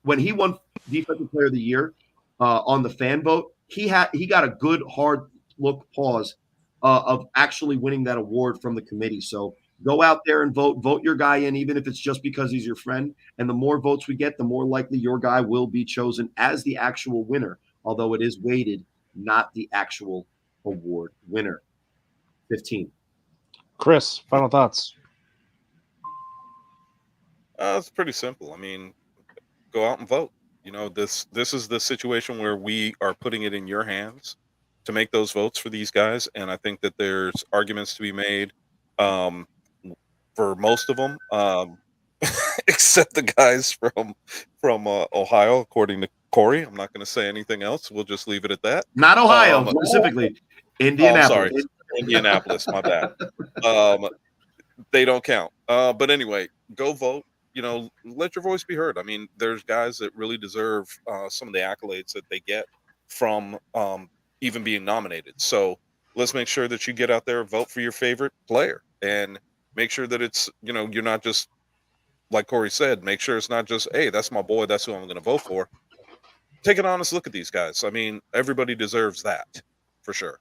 When he won Defensive Player of the Year on the fan vote, he got a good hard look pause of actually winning that award from the committee. So go out there and vote your guy in, even if it's just because he's your friend. And the more votes we get, the more likely your guy will be chosen as the actual winner, although it is weighted, not the actual award winner. 15. Chris, final thoughts. It's pretty simple. Go out and vote. This is the situation where we are putting it in your hands to make those votes for these guys, and I think that there's arguments to be made for most of them. except the guys from Ohio, according to Corey. I'm not going to say anything else. We'll just leave it at that. Not Ohio, Um, specifically. Oh, I'm Indianapolis. sorry, Indianapolis. My bad. They don't count. But anyway, go vote. Let your voice be heard. I mean, there's guys that really deserve some of the accolades that they get from even being nominated. So let's make sure that you get out there and vote for your favorite player, and make sure that it's you're not just like Corey said. Make sure it's not just, hey, that's my boy, that's who I'm going to vote for. Take an honest look at these guys. I mean, everybody deserves that for sure.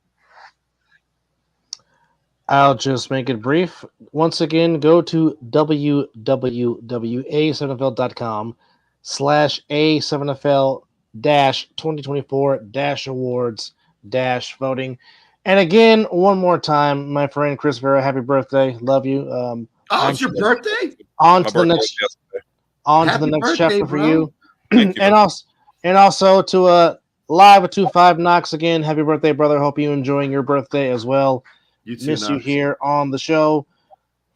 I'll just make it brief. Once again, go to www.a7fl-2024-awards-voting. And again, one more time, my friend Chris Vera, happy birthday. Love you. Oh, it's your birthday? On My to the birthday next was yesterday. Happy birthday, chapter for bro. you. Thank you, and man. also to live at 25 Knox again. Happy birthday, brother. Hope you're enjoying your birthday as well. You too, Miss you Knox. here on the show.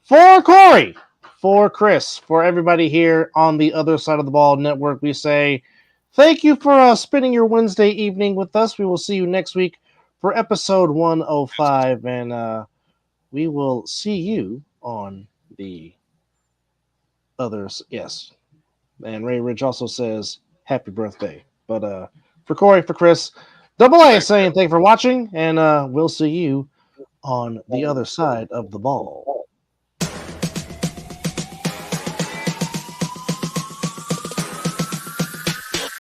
For Corey, for Chris, for everybody here on the Other Side of the Ball Network, we say thank you for spending your Wednesday evening with us. We will see you next week for episode 105, and we will see you on the others. Yes. And Ray Rich also says happy birthday. But for Corey, for Chris, Double A saying thank you for watching, and we'll see you on the other side of the ball.